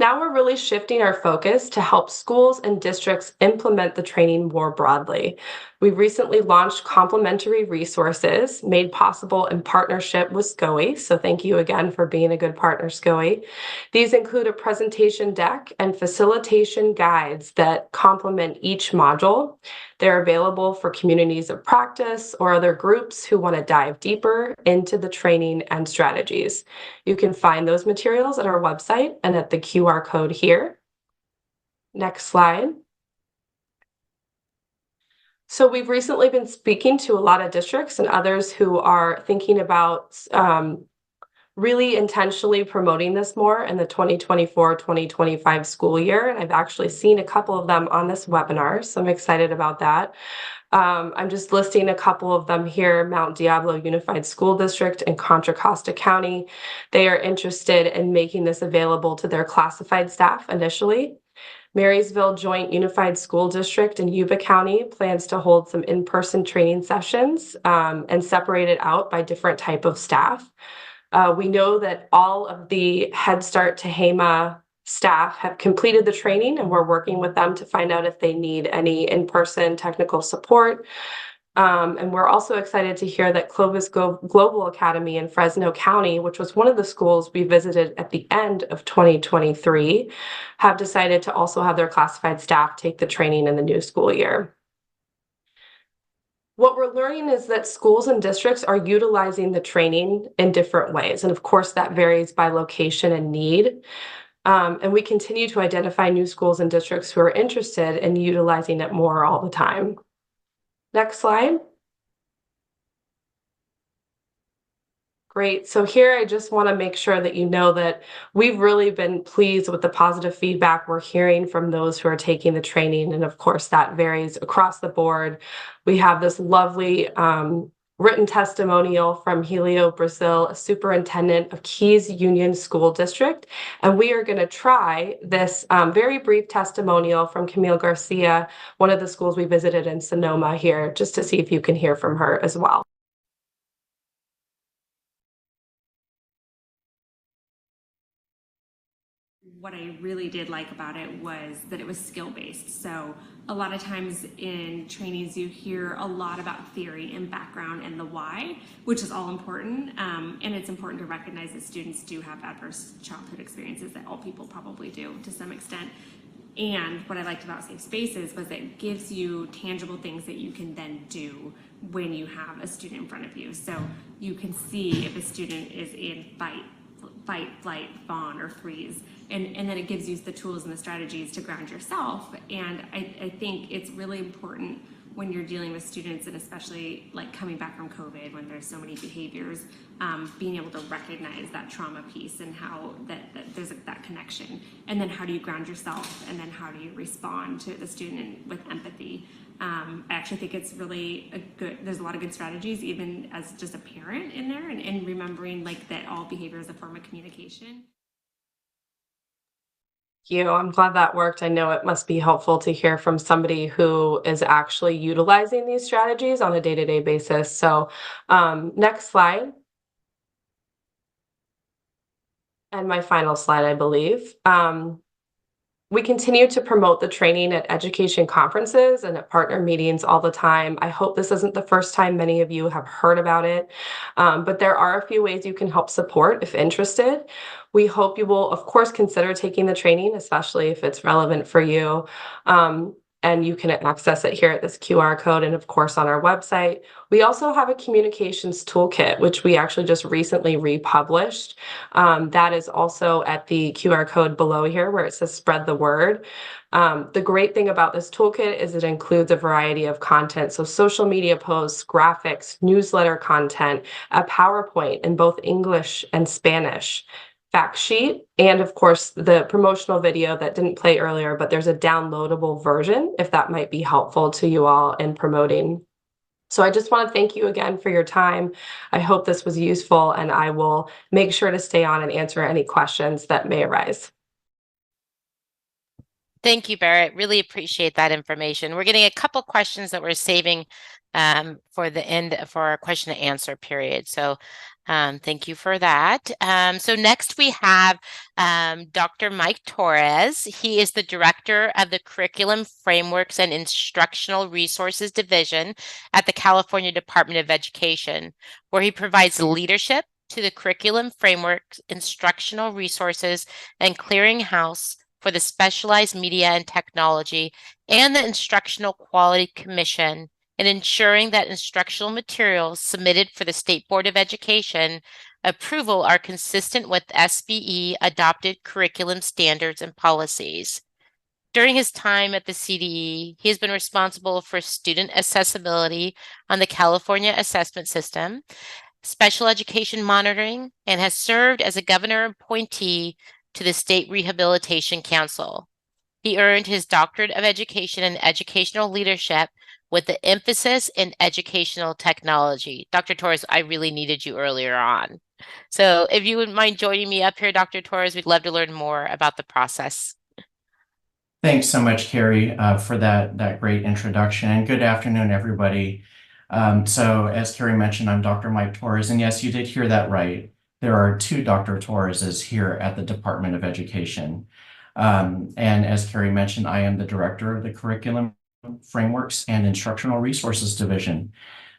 Now we're really shifting our focus to help schools and districts implement the training more broadly. We recently launched complementary resources made possible in partnership with SCOE. So thank you again for being a good partner, SCOE. These include a presentation deck and facilitation guides that complement each module. They're available for communities of practice or other groups who want to dive deeper into the training and strategies. You can find those materials at our website and at the QR code here. Next slide. So we've recently been speaking to a lot of districts and others who are thinking about really intentionally promoting this more in the 2024-2025 school year. And I've actually seen a couple of them on this webinar, so I'm excited about that. I'm just listing a couple of them here: Mount Diablo Unified School District and Contra Costa County. They are interested in making this available to their classified staff initially. Marysville Joint Unified School District in Yuba County plans to hold some in-person training sessions and separate it out by different type of staff. We know that all of the Head Start to HEMA staff have completed the training, and we're working with them to find out if they need any in-person technical support. And we're also excited to hear that Clovis Global Academy in Fresno County, which was one of the schools we visited at the end of 2023, have decided to also have their classified staff take the training in the new school year. What we're learning is that schools and districts are utilizing the training in different ways. And of course, that varies by location and need. And we continue to identify new schools and districts who are interested in utilizing it more all the time. Next slide. Great. So here I just want to make sure that you know that we've really been pleased with the positive feedback we're hearing from those who are taking the training. And of course, that varies across the board. We have this lovely written testimonial from Helio Brazil, a superintendent of Keys Union School District. And we are going to try this very brief testimonial from Camille Garcia, one of the schools we visited in Sonoma here, just to see if you can hear from her as well. What I really did like about it was that it was skill-based. So a lot of times in trainings you hear a lot about theory and background and the why, which is all important. And it's important to recognize that students do have adverse childhood experiences, that all people probably do to some extent. And what I liked about Safe Spaces was that it gives you tangible things that you can then do when you have a student in front of you. So you can see if a student is in fight, flight, fawn, or freeze. And then it gives you the tools and the strategies to ground yourself. And I think it's really important when you're dealing with students, and especially like coming back from COVID when there's so many behaviors, being able to recognize that trauma piece and how that there's that connection. And then how do you ground yourself? And then how do you respond to the student with empathy? I actually think it's really there's a lot of good strategies, even as just a parent in there, and remembering like that all behavior is a form of communication. Thank you. I'm glad that worked. I know it must be helpful to hear from somebody who is actually utilizing these strategies on a day-to-day basis. So next slide. And my final slide, I believe. We continue to promote the training at education conferences and at partner meetings all the time. I hope this isn't the first time many of you have heard about it, but there are a few ways you can help support if interested. We hope you will, of course, consider taking the training, especially if it's relevant for you. And you can access it here at this QR code and, of course, on our website. We also have a communications toolkit, which we actually just recently republished. That is also at the QR code below here where it says spread the word. The great thing about this toolkit is it includes a variety of content. So social media posts, graphics, newsletter content, a PowerPoint in both English and Spanish, fact sheet, and of course the promotional video that didn't play earlier, but there's a downloadable version if that might be helpful to you all in promoting. So I just want to thank you again for your time. I hope this was useful, and I will make sure to stay on and answer any questions that may arise. Thank you, Barrett. Really appreciate that information. We're getting a couple questions that we're saving for the end for our question and answer period. So thank you for that. So next we have Dr. Mike Torres. He is the Director of the Curriculum Frameworks and Instructional Resources Division at the California Department of Education, where he provides leadership to the curriculum frameworks, instructional resources, and clearinghouse for the Specialized Media and Technology and the Instructional Quality Commission in ensuring that instructional materials submitted for the State Board of Education approval are consistent with SBE adopted curriculum standards and policies. During his time at the CDE, he has been responsible for student accessibility on the California assessment system, special education monitoring, and has served as a governor appointee to the State Rehabilitation Council. He earned his Doctorate of Education in Educational Leadership with the emphasis in educational technology. Dr. Torres, I really needed you earlier on. So if you wouldn't mind joining me up here, Dr. Torres, we'd love to learn more about the process. Thanks so much, Carrie, for that great introduction, and good afternoon, everybody. So as Carrie mentioned, I'm Dr. Mike Torres, and yes, you did hear that right. There are two Dr. Torreses here at the Department of Education. And as Carrie mentioned, I am the Director of the Curriculum Frameworks and Instructional Resources Division.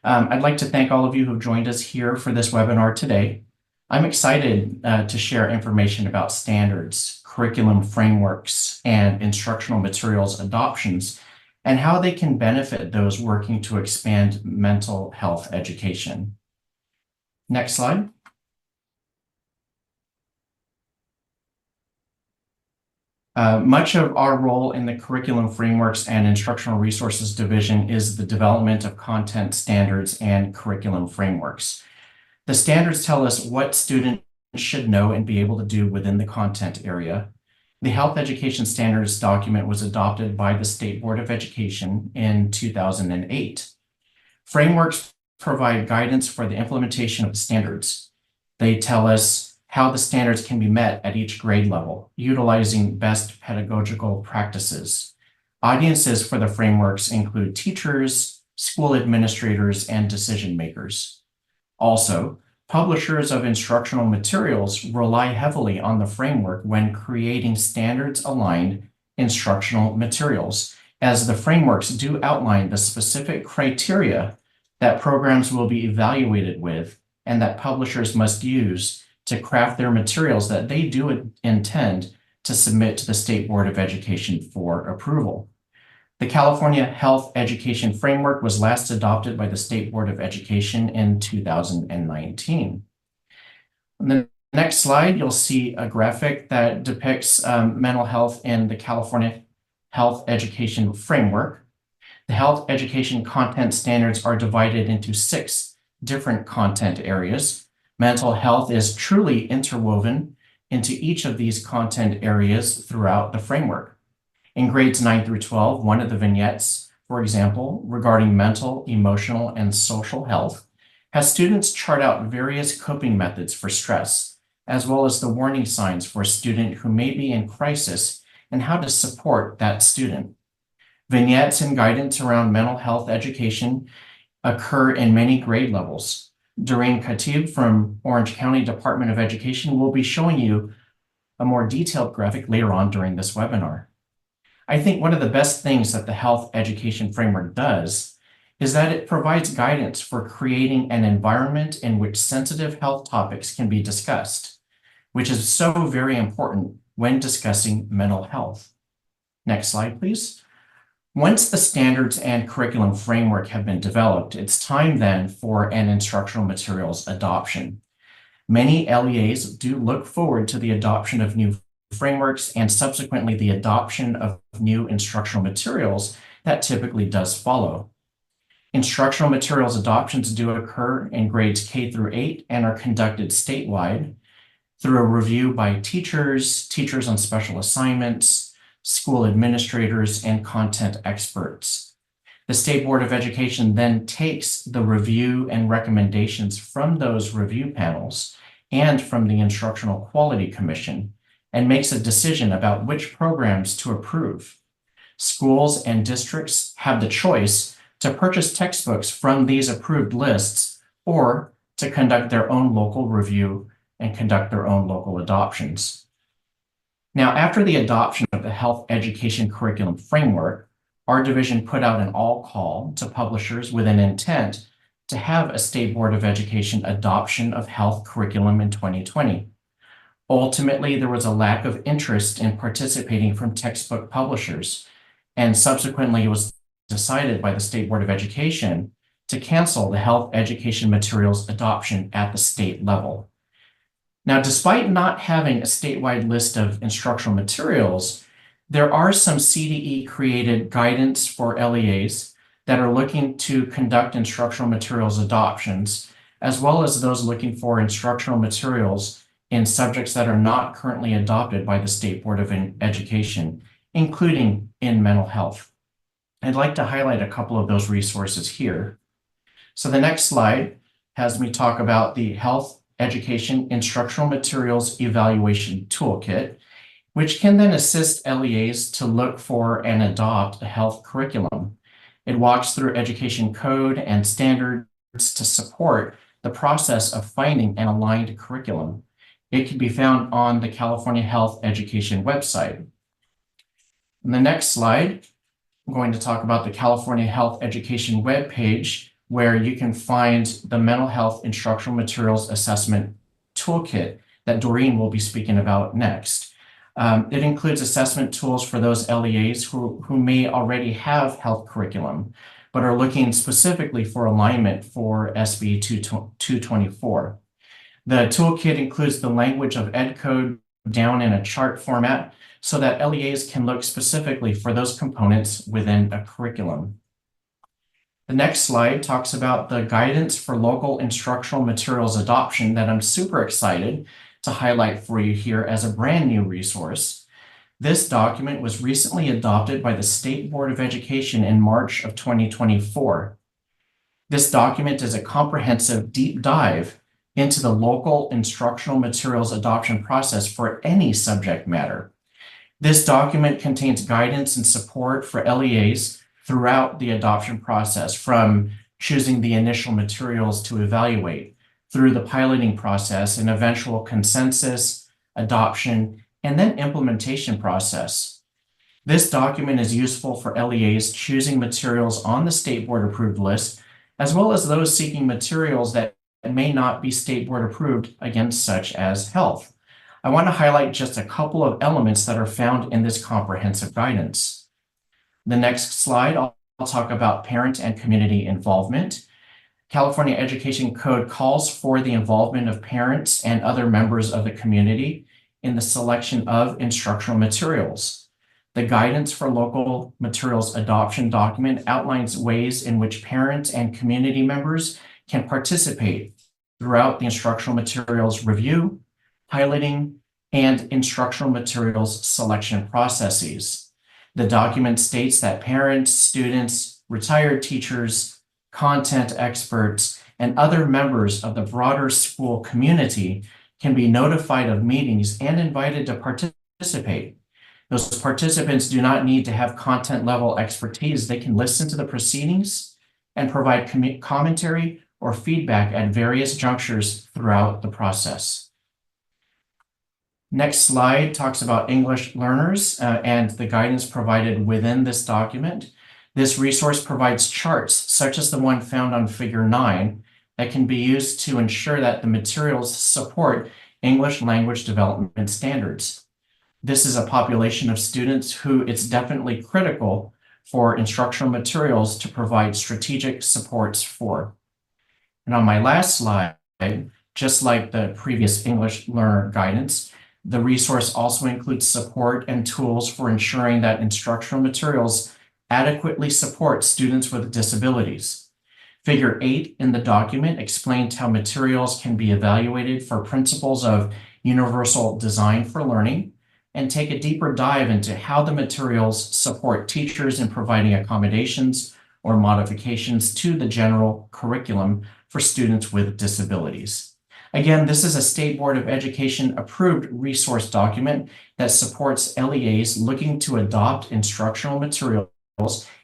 I'd like to thank all of you who've joined us here for this webinar today. I'm excited to share information about standards, curriculum frameworks, and instructional materials adoptions, and how they can benefit those working to expand mental health education. Next slide. Much of our role in the Curriculum Frameworks and Instructional Resources Division is the development of content standards and curriculum frameworks. The standards tell us what students should know and be able to do within the content area. The Health Education Standards document was adopted by the State Board of Education in 2008. Frameworks provide guidance for the implementation of the standards. They tell us how the standards can be met at each grade level, utilizing best pedagogical practices. Audiences for the frameworks include teachers, school administrators, and decision makers. Also, publishers of instructional materials rely heavily on the framework when creating standards-aligned instructional materials, as the frameworks do outline the specific criteria that programs will be evaluated with and that publishers must use to craft their materials that they do intend to submit to the State Board of Education for approval. The California Health Education Framework was last adopted by the State Board of Education in 2019. On the next slide, you'll see a graphic that depicts mental health in the California Health Education Framework. The health education content standards are divided into 6 different content areas. Mental health is truly interwoven into each of these content areas throughout the framework. In grades 9 through 12, one of the vignettes, for example, regarding mental, emotional, and social health, has students chart out various coping methods for stress, as well as the warning signs for a student who may be in crisis and how to support that student. Vignettes and guidance around mental health education occur in many grade levels. Doreen Khatib from Orange County Department of Education will be showing you a more detailed graphic later on during this webinar. I think one of the best things that the Health Education Framework does is that it provides guidance for creating an environment in which sensitive health topics can be discussed, which is so very important when discussing mental health. Next slide, please. Once the standards and curriculum framework have been developed, it's time then for an instructional materials adoption. Many LEAs do look forward to the adoption of new frameworks and subsequently the adoption of new instructional materials that typically does follow. Instructional materials adoptions do occur in grades K through 8 and are conducted statewide through a review by teachers, teachers on special assignments, school administrators, and content experts. The State Board of Education then takes the review and recommendations from those review panels and from the Instructional Quality Commission and makes a decision about which programs to approve. Schools and districts have the choice to purchase textbooks from these approved lists or to conduct their own local review and conduct their own local adoptions. Now, after the adoption of the Health Education Curriculum Framework, our division put out an all-call to publishers with an intent to have a State Board of Education adoption of health curriculum in 2020. Ultimately, there was a lack of interest in participating from textbook publishers, and subsequently it was decided by the State Board of Education to cancel the health education materials adoption at the state level. Now, despite not having a statewide list of instructional materials, there are some CDE-created guidance for LEAs that are looking to conduct instructional materials adoptions, as well as those looking for instructional materials in subjects that are not currently adopted by the State Board of Education, including in mental health. I'd like to highlight a couple of those resources here. So the next slide has me talk about the Health Education Instructional Materials Evaluation Toolkit, which can then assist LEAs to look for and adopt a health curriculum. It walks through education code and standards to support the process of finding an aligned curriculum. It can be found on the California Health Education website. In the next slide, I'm going to talk about the California Health Education webpage, where you can find the Mental Health Instructional Materials Assessment Toolkit that Doreen will be speaking about next. It includes assessment tools for those LEAs who may already have health curriculum, but are looking specifically for alignment for SB 224. The toolkit includes the language of ed code down in a chart format so that LEAs can look specifically for those components within a curriculum. The next slide talks about the guidance for local instructional materials adoption that I'm super excited to highlight for you here as a brand new resource. This document was recently adopted by the State Board of Education in March of 2024. This document is a comprehensive deep dive into the local instructional materials adoption process for any subject matter. This document contains guidance and support for LEAs throughout the adoption process, from choosing the initial materials to evaluate, through the piloting process and eventual consensus, adoption, and then implementation process. This document is useful for LEAs choosing materials on the State Board approved list, as well as those seeking materials that may not be State Board approved, again, such as health. I want to highlight just a couple of elements that are found in this comprehensive guidance. The next slide, I'll talk about parent and community involvement. California Education Code calls for the involvement of parents and other members of the community in the selection of instructional materials. The guidance for local materials adoption document outlines ways in which parents and community members can participate throughout the instructional materials review, piloting, and instructional materials selection processes. The document states that parents, students, retired teachers, content experts, and other members of the broader school community can be notified of meetings and invited to participate. Those participants do not need to have content level expertise. They can listen to the proceedings and provide commentary or feedback at various junctures throughout the process. Next slide talks about English learners and the guidance provided within this document. This resource provides charts, such as the one found on Figure 9, that can be used to ensure that the materials support English language development standards. This is a population of students who it's definitely critical for instructional materials to provide strategic supports for. And on my last slide, just like the previous English learner guidance, the resource also includes support and tools for ensuring that instructional materials adequately support students with disabilities. Figure 8 in the document explains how materials can be evaluated for principles of universal design for learning, and take a deeper dive into how the materials support teachers in providing accommodations or modifications to the general curriculum for students with disabilities. Again, this is a State Board of Education approved resource document that supports LEAs looking to adopt instructional materials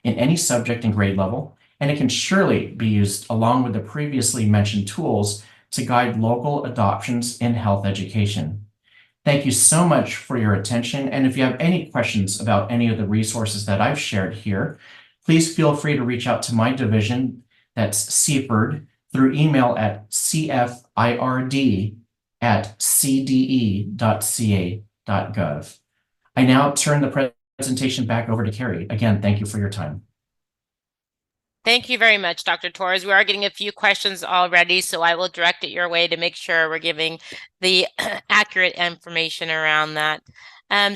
in any subject and grade level, and it can surely be used along with the previously mentioned tools to guide local adoptions in health education. Thank you so much for your attention, and if you have any questions about any of the resources that I've shared here, please feel free to reach out to my division, that's CFIRD, through email at cfird@cde.ca.gov. I now turn the presentation back over to Carrie. Again, thank you for your time. Thank you very much, Dr. Torres. We are getting a few questions already, so I will direct it your way to make sure we're giving the accurate information around that.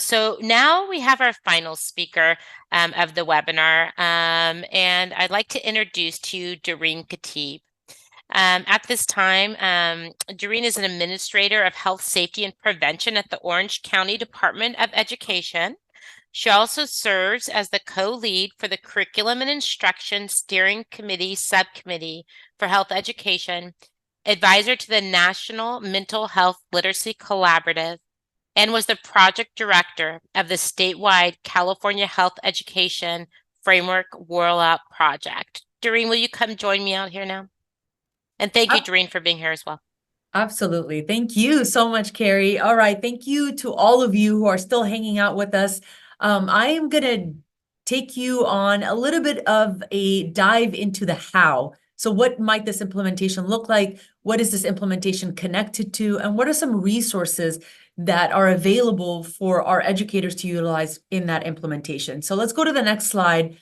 So now we have our final speaker of the webinar, and I'd like to introduce to you Doreen Khatib. At this time, Doreen is an administrator of health, safety, and prevention at the Orange County Department of Education. She also serves as the co-lead for the Curriculum and Instruction Steering Committee Subcommittee for Health Education, advisor to the National Mental Health Literacy Collaborative, and was the project director of the statewide California Health Education Framework Rollout Project. Doreen, will you come join me out here now? And thank you, Doreen, for being here as well. Absolutely. Thank you so much, Carrie. All right. Thank you to all of you who are still hanging out with us. I am going to take you on a little bit of a dive into the how. So what might this implementation look like? What is this implementation connected to? And what are some resources that are available for our educators to utilize in that implementation? So let's go to the next slide.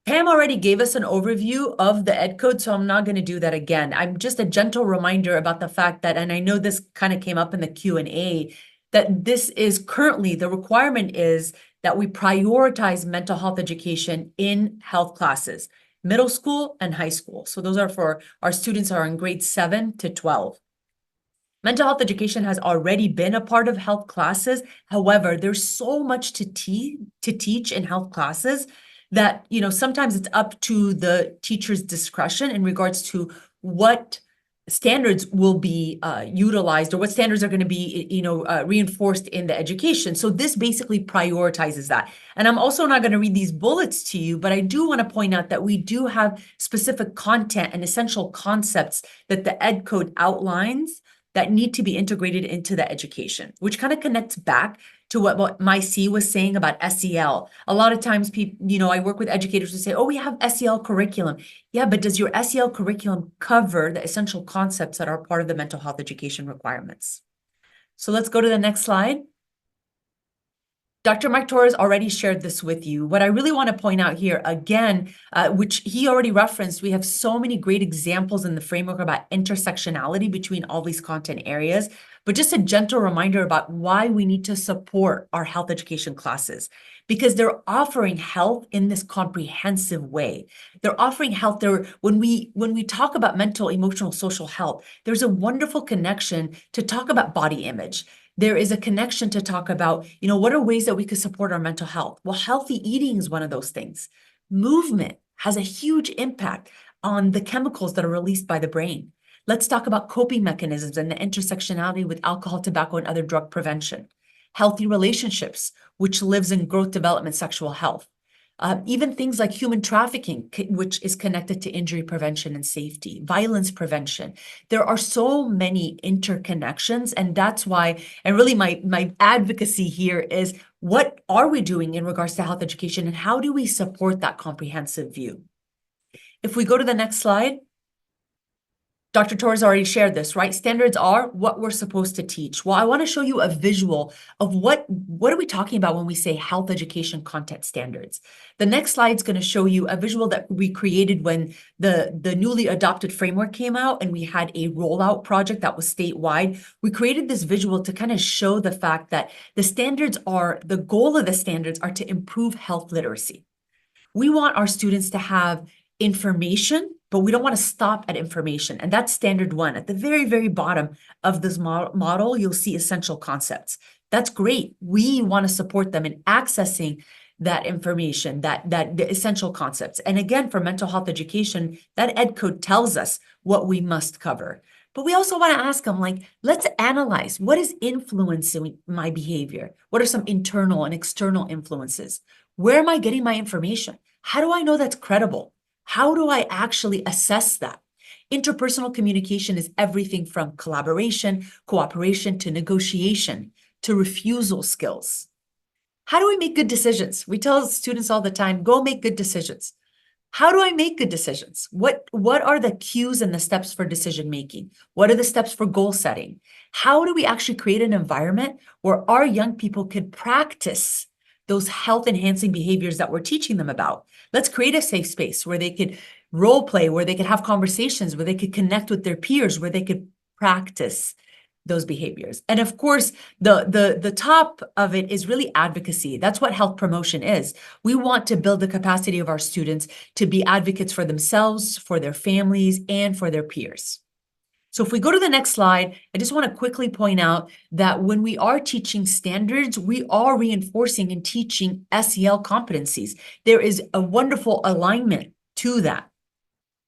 Pam already gave us an overview of the ed code, so I'm not going to do that again. I'm just a gentle reminder about the fact that, and I know this kind of came up in the Q&A, that this is currently, the requirement is that we prioritize mental health education in health classes, middle school and high school. So those are for our students who are in grades 7 to 12. Mental health education has already been a part of health classes. However, there's so much to teach in health classes that, you know, sometimes it's up to the teacher's discretion in regards to what standards will be utilized or what standards are going to be, you know, reinforced in the education. So this basically prioritizes that. And I'm also not going to read these bullets to you, but I do want to point out that we do have specific content and essential concepts that the ed code outlines that need to be integrated into the education, which kind of connects back to what my C was saying about SEL. A lot of times people, you know, I work with educators who say, oh, we have SEL curriculum. Yeah, but does your SEL curriculum cover the essential concepts that are part of the mental health education requirements? So let's go to the next slide. Dr. Mike Torres already shared this with you. What I really want to point out here, again, which he already referenced, we have so many great examples in the framework about intersectionality between all these content areas, but just a gentle reminder about why we need to support our health education classes, because they're offering health in this comprehensive way. They're offering health there. When we talk about mental, emotional, social health, there's a wonderful connection to talk about body image. There is a connection to talk about, you know, what are ways that we could support our mental health? Well, healthy eating is one of those things. Movement has a huge impact on the chemicals that are released by the brain. Let's talk about coping mechanisms and the intersectionality with alcohol, tobacco, and other drug prevention. Healthy relationships, which lives in growth, development, sexual health. Even things like human trafficking, which is connected to injury prevention and safety, violence prevention. There are so many interconnections, and that's why, and really my advocacy here is, what are we doing in regards to health education, and how do we support that comprehensive view? If we go to the next slide, Dr. Torres already shared this, right? Standards are what we're supposed to teach. Well, I want to show you a visual of what are we talking about when we say health education content standards. The next slide is going to show you a visual that we created when the newly adopted framework came out and we had a rollout project that was statewide. We created this visual to kind of show the fact that the goal of the standards are to improve health literacy. We want our students to have information, but we don't want to stop at information. And that's standard 1. At the very, very bottom of this model, you'll see essential concepts. That's great. We want to support them in accessing that information, the essential concepts. And again, for mental health education, that ed code tells us what we must cover. But we also want to ask them, like, let's analyze what is influencing my behavior. What are some internal and external influences? Where am I getting my information? How do I know that's credible? How do I actually assess that? Interpersonal communication is everything from collaboration, cooperation, to negotiation, to refusal skills. How do we make good decisions? We tell students all the time, go make good decisions. How do I make good decisions? What are the cues and the steps for decision making? What are the steps for goal setting? How do we actually create an environment where our young people could practice those health enhancing behaviors that we're teaching them about? Let's create a safe space where they could role play, where they could have conversations, where they could connect with their peers, where they could practice those behaviors. And of course, the top of it is really advocacy. That's what health promotion is. We want to build the capacity of our students to be advocates for themselves, for their families, and for their peers. So if we go to the next slide, I just want to quickly point out that when we are teaching standards, we are reinforcing and teaching SEL competencies. There is a wonderful alignment to that.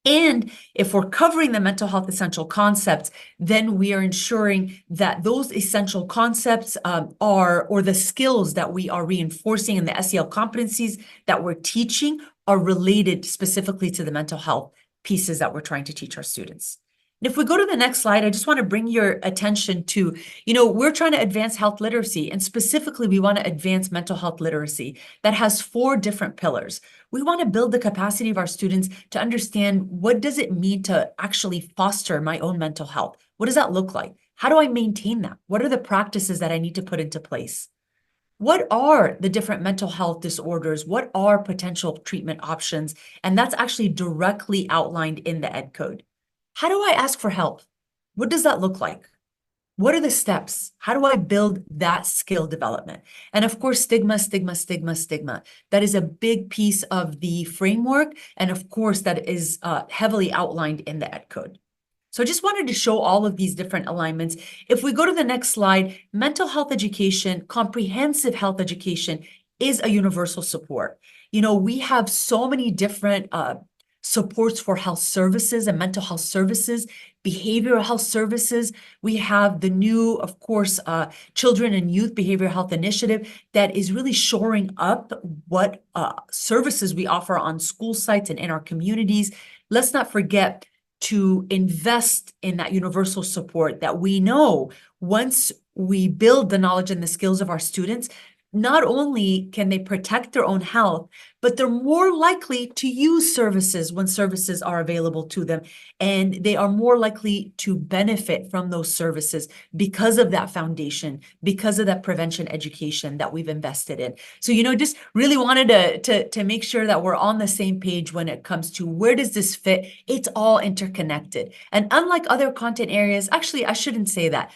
And if we're covering the mental health essential concepts, then we are ensuring that those essential concepts or the skills that we are reinforcing in the SEL competencies that we're teaching are related specifically to the mental health pieces that we're trying to teach our students. And if we go to the next slide, I just want to bring your attention to, we're trying to advance health literacy, and specifically we want to advance mental health literacy that has 4 different pillars. We want to build the capacity of our students to understand, what does it mean to actually foster my own mental health? What does that look like? How do I maintain that? What are the practices that I need to put into place? What are the different mental health disorders? What are potential treatment options? And that's actually directly outlined in the Ed Code. How do I ask for help? What does that look like? What are the steps? How do I build that skill development? And of course, stigma. That is a big piece of the framework. And of course, that is heavily outlined in the Ed Code. So I just wanted to show all of these different alignments. If we go to the next slide, mental health education, comprehensive health education is a universal support. We have so many different supports for health services and mental health services, behavioral health services. We have the new, of course, Children and Youth Behavioral Health Initiative that is really shoring up what services we offer on school sites and in our communities. Let's not forget to invest in that universal support that we know once we build the knowledge and the skills of our students, not only can they protect their own health, but they're more likely to use services when services are available to them. And they are more likely to benefit from those services because of that foundation, because of that prevention education that we've invested in. So, just really wanted to make sure that we're on the same page when it comes to where does this fit? It's all interconnected. And unlike other content areas, actually, I shouldn't say that.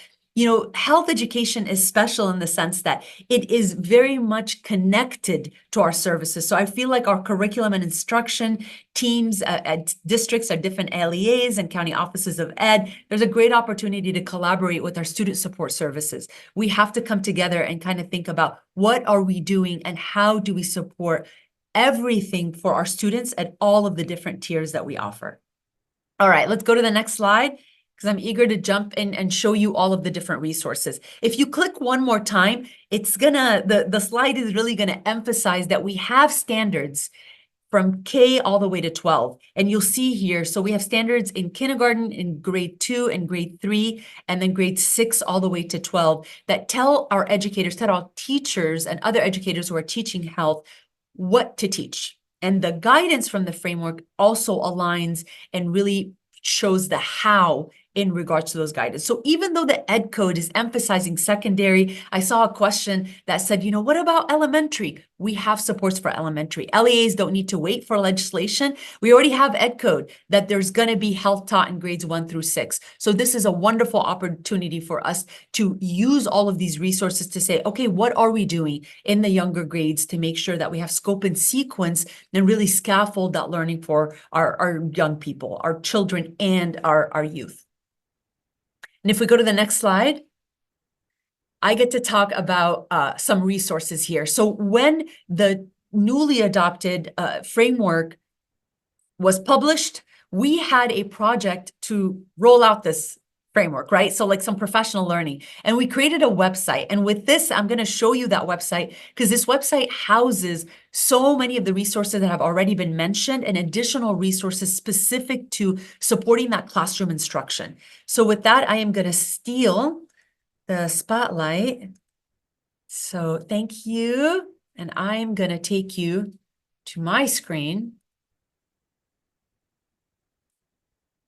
Health education is special in the sense that it is very much connected to our services. So I feel like our curriculum and instruction teams at districts, our different LEAs and county offices of ed, there's a great opportunity to collaborate with our student support services. We have to come together and kind of think about what are we doing and how do we support everything for our students at all of the different tiers that we offer. All right, let's go to the next slide, because I'm eager to jump in and show you all of the different resources. If you click one more time, the slide is really gonna emphasize that we have standards from K all the way to 12. And you'll see here, so we have standards in kindergarten, in grade 2 and grade 3, and then grade 6 all the way to 12 that tell our educators, tell our teachers and other educators who are teaching health what to teach. And the guidance from the framework also aligns and really shows the how in regards to those guidance. So even though the Ed Code is emphasizing secondary, I saw a question that said, what about elementary? We have supports for elementary. LEAs don't need to wait for legislation. We already have Ed Code that there's going to be health taught in grades 1 through 6. So this is a wonderful opportunity for us to use all of these resources to say, okay, what are we doing in the younger grades to make sure that we have scope and sequence and really scaffold that learning for our young people, our children, and our youth. And if we go to the next slide, I get to talk about some resources here. So when the newly adopted framework was published, we had a project to roll out this framework, right? So like some professional learning. And we created a website. And with this, I'm going to show you that website because this website houses so many of the resources that have already been mentioned and additional resources specific to supporting that classroom instruction. So with that, I am going to steal the spotlight. So thank you. And I'm going to take you to my screen.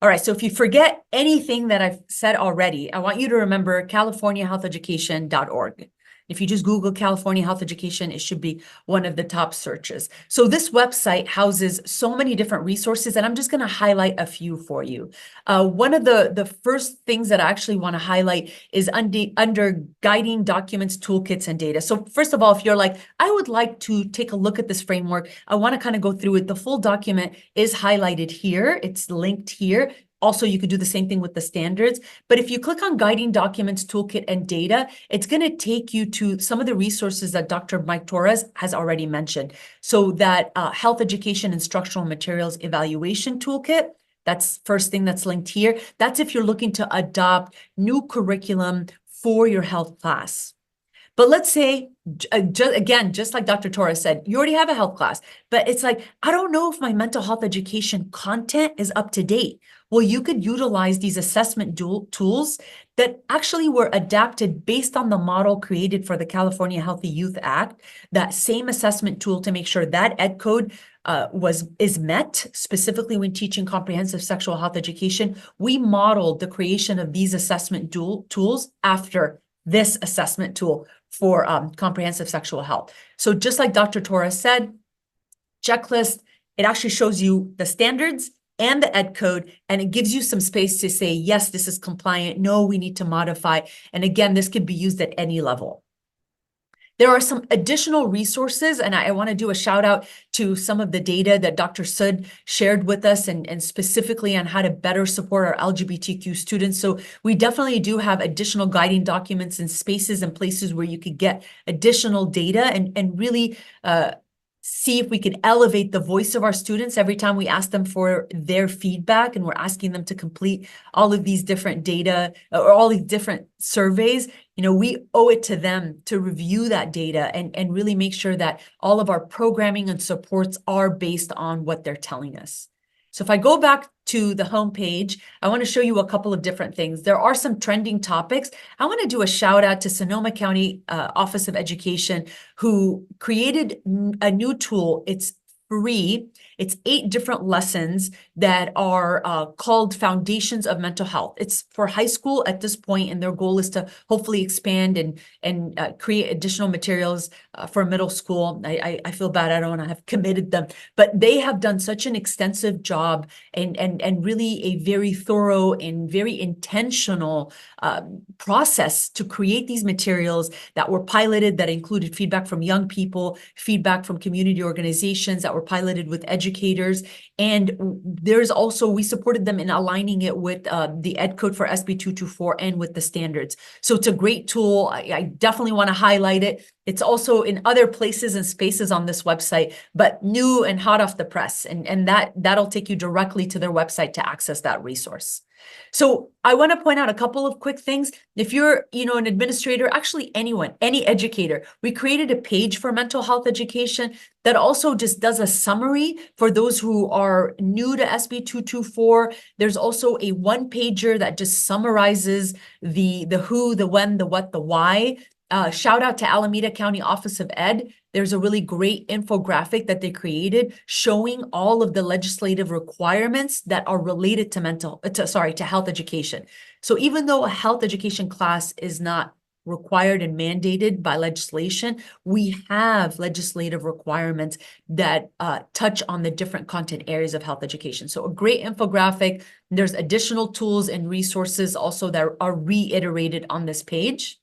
All right, so if you forget anything that I've said already, I want you to remember californiahealtheducation.org. If you just Google California Health Education, it should be one of the top searches. So this website houses so many different resources, and I'm just going to highlight a few for you. One of the first things that I actually want to highlight is under guiding documents, toolkits, and data. So first of all, if you're like, I would like to take a look at this framework, I want to kind of go through it. The full document is highlighted here. It's linked here. Also, you could do the same thing with the standards. But if you click on Guiding Documents, Toolkit, and Data, it's going to take you to some of the resources that Dr. Mike Torres has already mentioned. So that Health Education Instructional Materials Evaluation Toolkit, that's first thing that's linked here. That's if you're looking to adopt new curriculum for your health class. But let's say, just like Dr. Torres said, you already have a health class, but it's like, I don't know if my mental health education content is up to date. Well, you could utilize these assessment tools that actually were adapted based on the model created for the California Healthy Youth Act, that same assessment tool to make sure that ed code is met, specifically when teaching comprehensive sexual health education. We modeled the creation of these assessment tools after this assessment tool for comprehensive sexual health. So just like Dr. Torres said, checklist, it actually shows you the standards and the ed code, and it gives you some space to say, yes, this is compliant. No, we need to modify. And again, this could be used at any level. There are some additional resources, and I want to do a shout out to some of the data that Dr. Sud shared with us and specifically on how to better support our LGBTQ students. So we definitely do have additional guiding documents and spaces and places where you could get additional data and really see if we could elevate the voice of our students every time we ask them for their feedback, and we're asking them to complete all of these different data or all these different surveys. You know, we owe it to them to review that data and really make sure that all of our programming and supports are based on what they're telling us. So if I go back to the homepage, I want to show you a couple of different things. There are some trending topics. I want to do a shout out to Sonoma County Office of Education, who created a new tool. It's free. It's 8 different lessons that are called Foundations of Mental Health. It's for high school at this point, and their goal is to hopefully expand and create additional materials for middle school. I feel bad, I don't want to have committed them, but they have done such an extensive job and really a very thorough and very intentional process to create these materials that were piloted, that included feedback from young people, feedback from community organizations, that were piloted with educators. And there's also, we supported them in aligning it with the ed code for SB 224 and with the standards. So it's a great tool. I definitely want to highlight it. It's also in other places and spaces on this website, but new and hot off the press. And that'll take you directly to their website to access that resource. So I want to point out a couple of quick things. If you're, an administrator, actually anyone, any educator, we created a page for mental health education that also just does a summary for those who are new to SB 224. There's also a one-pager that just summarizes the who, the when, the what, the why. Shout out to Alameda County Office of Ed. There's a really great infographic that they created showing all of the legislative requirements that are related to health education. So even though a health education class is not required and mandated by legislation, we have legislative requirements that touch on the different content areas of health education. So a great infographic. There's additional tools and resources also that are reiterated on this page.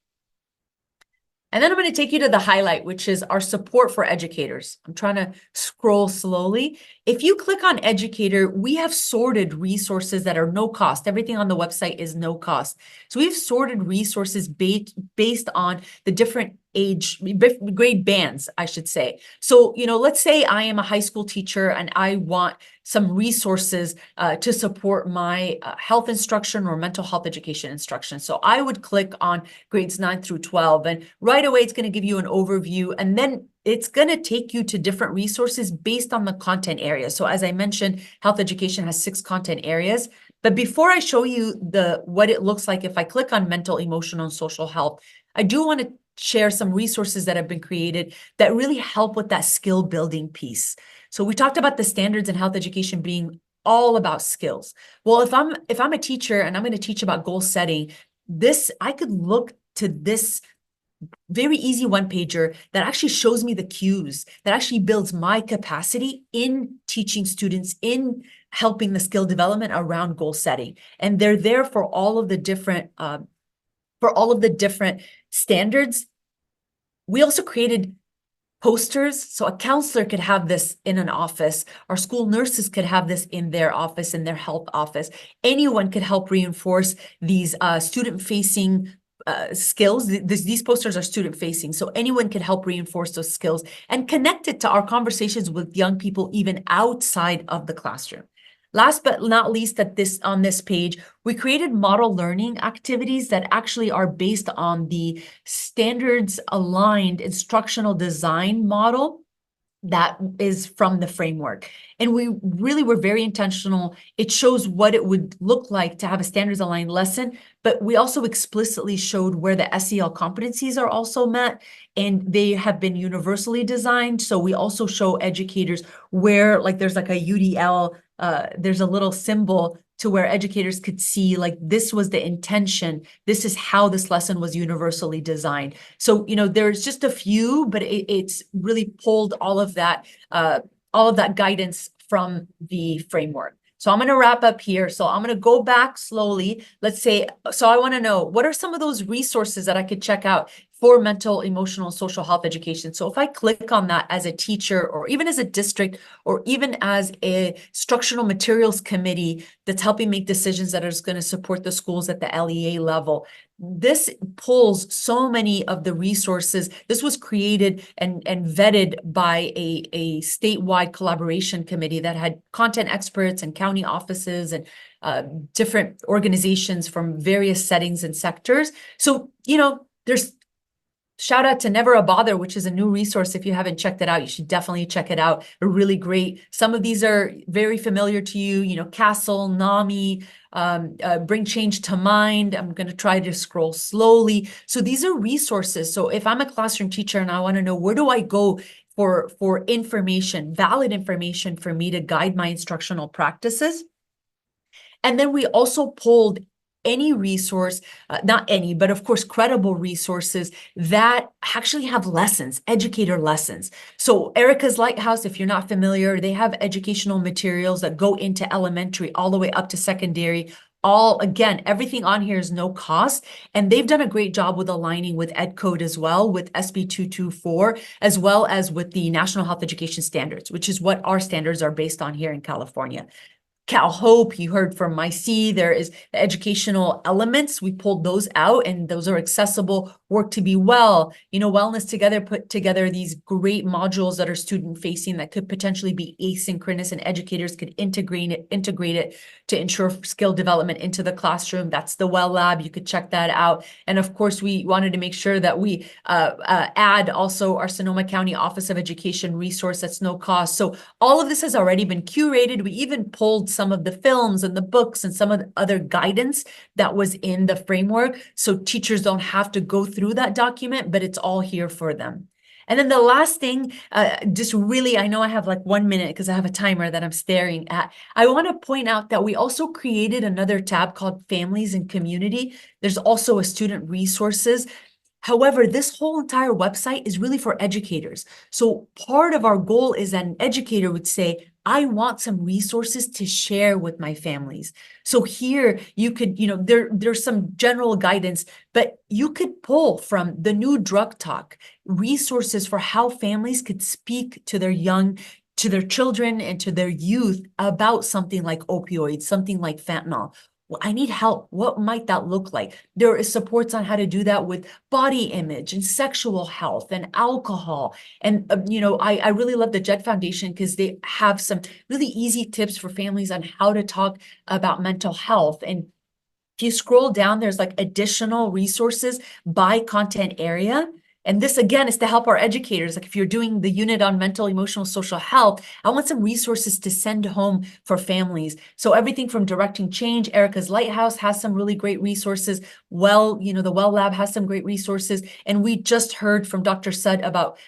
And then I'm going to take you to the highlight, which is our support for educators. I'm trying to scroll slowly. If you click on educator, we have sorted resources that are no cost. Everything on the website is no cost. So we've sorted resources based on the different grade bands, I should say. So, let's say I am a high school teacher and I want some resources to support my health instruction or mental health education instruction. So I would click on grades 9 through 12, and right away it's going to give you an overview, and then it's going to take you to different resources based on the content area. So as I mentioned, health education has 6 content areas. But before I show you what it looks like if I click on mental, emotional, and social health, I do want to share some resources that have been created that really help with that skill building piece. So we talked about the standards in health education being all about skills. Well, if I'm a teacher and I'm going to teach about goal setting, I could look to this very easy one-pager that actually shows me the cues, that actually builds my capacity in teaching students, in helping the skill development around goal setting. And they're there for all of the different standards. We also created posters, so a counselor could have this in an office. Our school nurses could have this in their office, in their health office. Anyone could help reinforce these student-facing skills. These posters are student-facing, so anyone could help reinforce those skills and connect it to our conversations with young people even outside of the classroom. Last but not least, on this page, we created model learning activities that actually are based on the standards-aligned instructional design model that is from the framework. And we really were very intentional. It shows what it would look like to have a standards-aligned lesson, but we also explicitly showed where the SEL competencies are also met, and they have been universally designed. So we also show educators where, like, there's like a UDL, there's a little symbol to where educators could see, like, this was the intention. This is how this lesson was universally designed. So, there's just a few, but it's really pulled all of that guidance from the framework. So I'm going to wrap up here. So I'm going to go back slowly. So I want to know, what are some of those resources that I could check out for mental, emotional, social health education? So if I click on that as a teacher, or even as a district, or even as a instructional materials committee that's helping make decisions that are going to support the schools at the LEA level, this pulls so many of the resources. This was created and vetted by a statewide collaboration committee that had content experts and county offices and different organizations from various settings and sectors. So, there's shout out to Never a Bother, which is a new resource. If you haven't checked it out, you should definitely check it out. They're really great. Some of these are very familiar to you, Castle, NAMI, Bring Change to Mind. I'm going to try to scroll slowly. So these are resources. So if I'm a classroom teacher and I want to know, where do I go for information, valid information for me to guide my instructional practices? And then we also pulled any resource, not any, but of course, credible resources that actually have lessons, educator lessons. So Erica's Lighthouse, if you're not familiar, they have educational materials that go into elementary all the way up to secondary. Again, everything on here is no cost, and they've done a great job with aligning with EdCode as well, with SB 224, as well as with the National Health Education Standards, which is what our standards are based on here in California. Cal Hope, you heard from MyC, there is the educational elements. We pulled those out, and those are accessible. Work to Be Well, Wellness Together put together these great modules that are student facing that could potentially be asynchronous, and educators could integrate it to ensure skill development into the classroom. That's the Well Lab. You could check that out. And of course, we wanted to make sure that we add also our Sonoma County Office of Education resource that's no cost. So all of this has already been curated. We even pulled some of the films and the books and some of the other guidance that was in the framework, so teachers don't have to go through that document, but it's all here for them. And then the last thing, just really, I know I have like 1 minute because I have a timer that I'm staring at. I want to point out that we also created another tab called Families and Community. There's also a student resources. However, this whole entire website is really for educators. So part of our goal is that an educator would say, I want some resources to share with my families. So here you could, there's some general guidance, but you could pull from the new drug talk resources for how families could speak to their children and to their youth about something like opioids, something like fentanyl. Well, I need help. What might that look like? There is supports on how to do that with body image and sexual health and alcohol. And, I really love the Jet Foundation because they have some really easy tips for families on how to talk about mental health. And if you scroll down, there's like additional resources by content area. And this, again, is to help our educators. Like if you're doing the unit on mental, emotional, social health, I want some resources to send home for families. So everything from Directing Change, Erica's Lighthouse has some really great resources. The Well Lab has some great resources. And we just heard from Dr. Sud about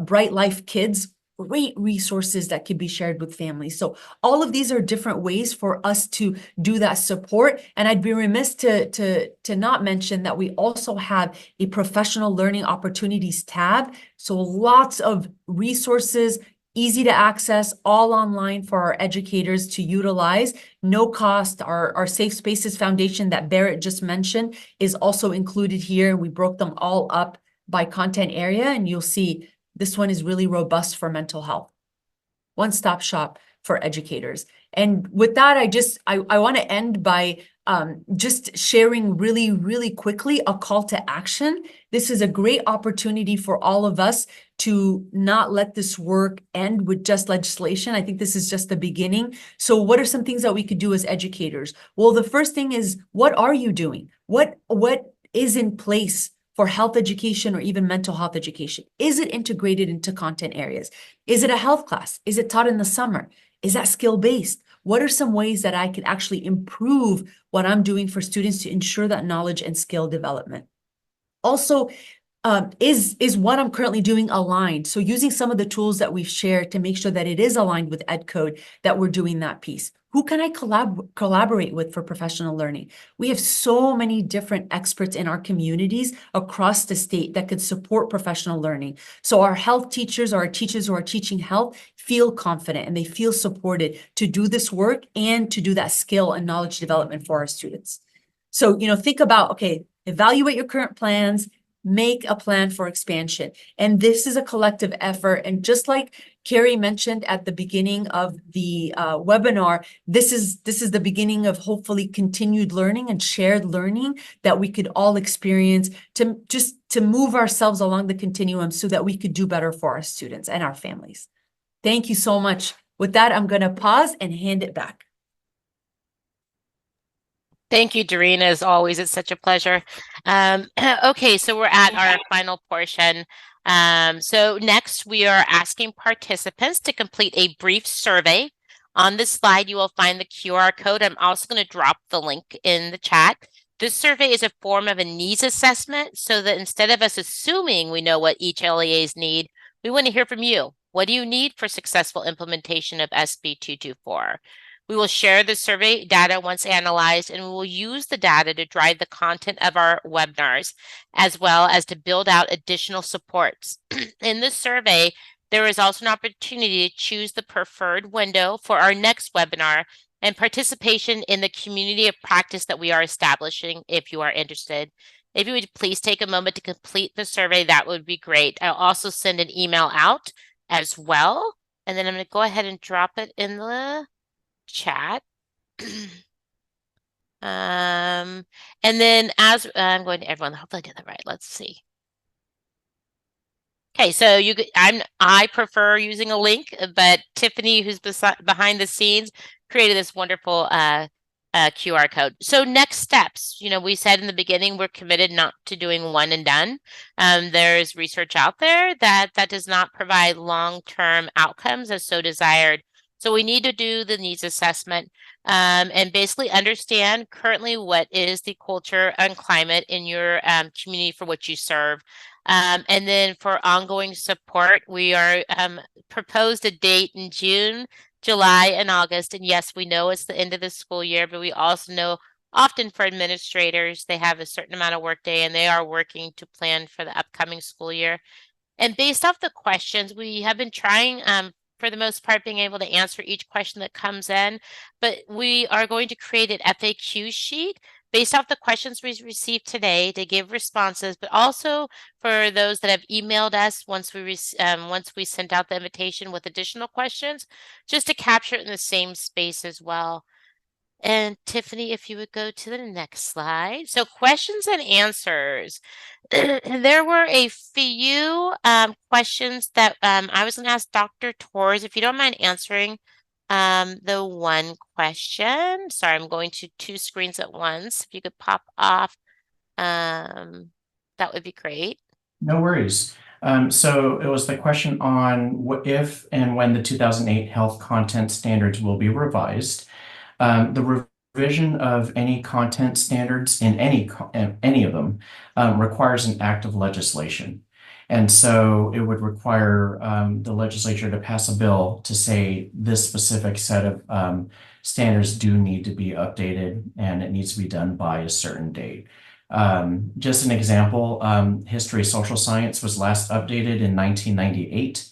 Bright Life Kids, great resources that can be shared with families. So all of these are different ways for us to do that support. And I'd be remiss to not mention that we also have a professional learning opportunities tab. So lots of resources, easy to access, all online for our educators to utilize. No cost. Our Safe Spaces Foundation that Barrett just mentioned is also included here. We broke them all up by content area, and you'll see this one is really robust for mental health. One-stop shop for educators. And with that, I want to end by just sharing really, really quickly a call to action. This is a great opportunity for all of us to not let this work end with just legislation. I think this is just the beginning. So what are some things that we could do as educators? Well, the first thing is, what are you doing? What is in place for health education or even mental health education? Is it integrated into content areas? Is it a health class? Is it taught in the summer? Is that skill-based? What are some ways that I can actually improve what I'm doing for students to ensure that knowledge and skill development? Also, is what I'm currently doing aligned? So using some of the tools that we've shared to make sure that it is aligned with EdCode, that we're doing that piece. Who can I collaborate with for professional learning? We have so many different experts in our communities across the state that could support professional learning. So our health teachers or our teachers who are teaching health feel confident and they feel supported to do this work and to do that skill and knowledge development for our students. So, think about, okay, evaluate your current plans, make a plan for expansion. And this is a collective effort. And just like Carrie mentioned at the beginning of the webinar, this is the beginning of hopefully continued learning and shared learning that we could all experience to move ourselves along the continuum so that we could do better for our students and our families. Thank you so much. With that, I'm going to pause and hand it back. Thank you, Doreen. As always, it's such a pleasure. Okay, so we're at our final portion. So next, we are asking participants to complete a brief survey. On this slide, you will find the QR code. I'm also going to drop the link in the chat. This survey is a form of a needs assessment so that instead of us assuming we know what each LEAs need, we want to hear from you. What do you need for successful implementation of SB 224? We will share the survey data once analyzed, and we will use the data to drive the content of our webinars, as well as to build out additional supports. In this survey, there is also an opportunity to choose the preferred window for our next webinar and participation in the community of practice that we are establishing if you are interested. If you would please take a moment to complete the survey, that would be great. I'll also send an email out as well. And then I'm going to go ahead and drop it in the chat. And then as I'm going to everyone, hopefully I did that right. Let's see. Okay, so I prefer using a link, but Tiffany, who's behind the scenes, created this wonderful QR code. So next steps, we said in the beginning, we're committed not to doing one and done. There's research out there that does not provide long-term outcomes as so desired. So we need to do the needs assessment and basically understand currently what is the culture and climate in your community for which you serve. And then for ongoing support, we are proposed a date in June, July, and August. And yes, we know it's the end of the school year, but we also know often for administrators, they have a certain amount of workday and they are working to plan for the upcoming school year. And based off the questions, we have been trying for the most part, being able to answer each question that comes in, but we are going to create an FAQ sheet based off the questions we received today to give responses, but also for those that have emailed us once we sent out the invitation with additional questions, just to capture it in the same space as well. And Tiffany, if you would go to the next slide. So questions and answers. There were a few questions that I was going to ask Dr. Torres, if you don't mind answering the one question. Sorry, I'm going to two screens at once. If you could pop off, that would be great. No worries. So it was the question on what if and when the 2008 health content standards will be revised. The revision of any content standards in any of them requires an act of legislation. And so it would require the legislature to pass a bill to say this specific set of standards do need to be updated and it needs to be done by a certain date. Just an example, history social science was last updated in 1998.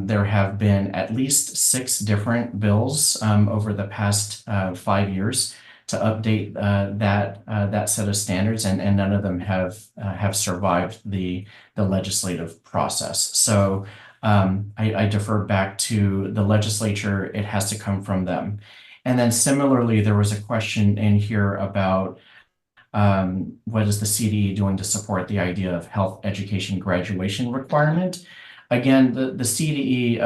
There have been at least 6 different bills over the past 5 years to update that set of standards, and none of them have survived the legislative process. So I defer back to the legislature. It has to come from them. And then similarly, there was a question in here about what is the CDE doing to support the idea of health education graduation requirement? Again, the CDE,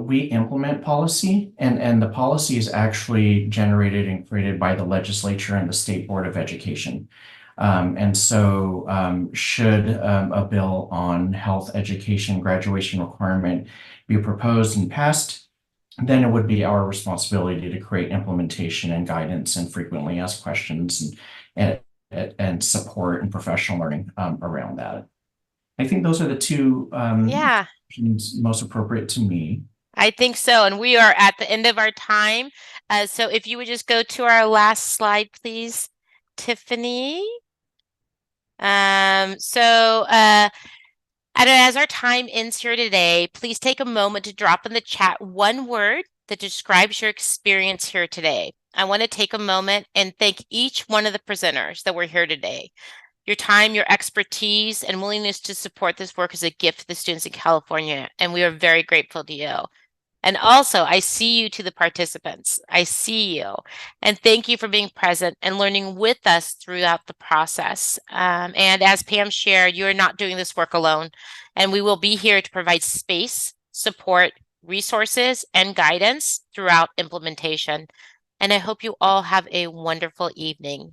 we implement policy, and the policy is actually generated and created by the legislature and the State Board of Education. And so should a bill on health education graduation requirement be proposed and passed, then it would be our responsibility to create implementation and guidance and frequently asked questions and support and professional learning around that. I think those are the two Yeah, questions most appropriate to me. I think so. And we are at the end of our time. So if you would just go to our last slide, please, Tiffany. And as our time ends here today, please take a moment to drop in the chat one word that describes your experience here today. I want to take a moment and thank each one of the presenters that were here today. Your time, your expertise, and willingness to support this work is a gift to the students in California, and we are very grateful to you. And also, I see you to the participants. I see you. And thank you for being present and learning with us throughout the process. And as Pam shared, you are not doing this work alone. And we will be here to provide space, support, resources, and guidance throughout implementation. And I hope you all have a wonderful evening.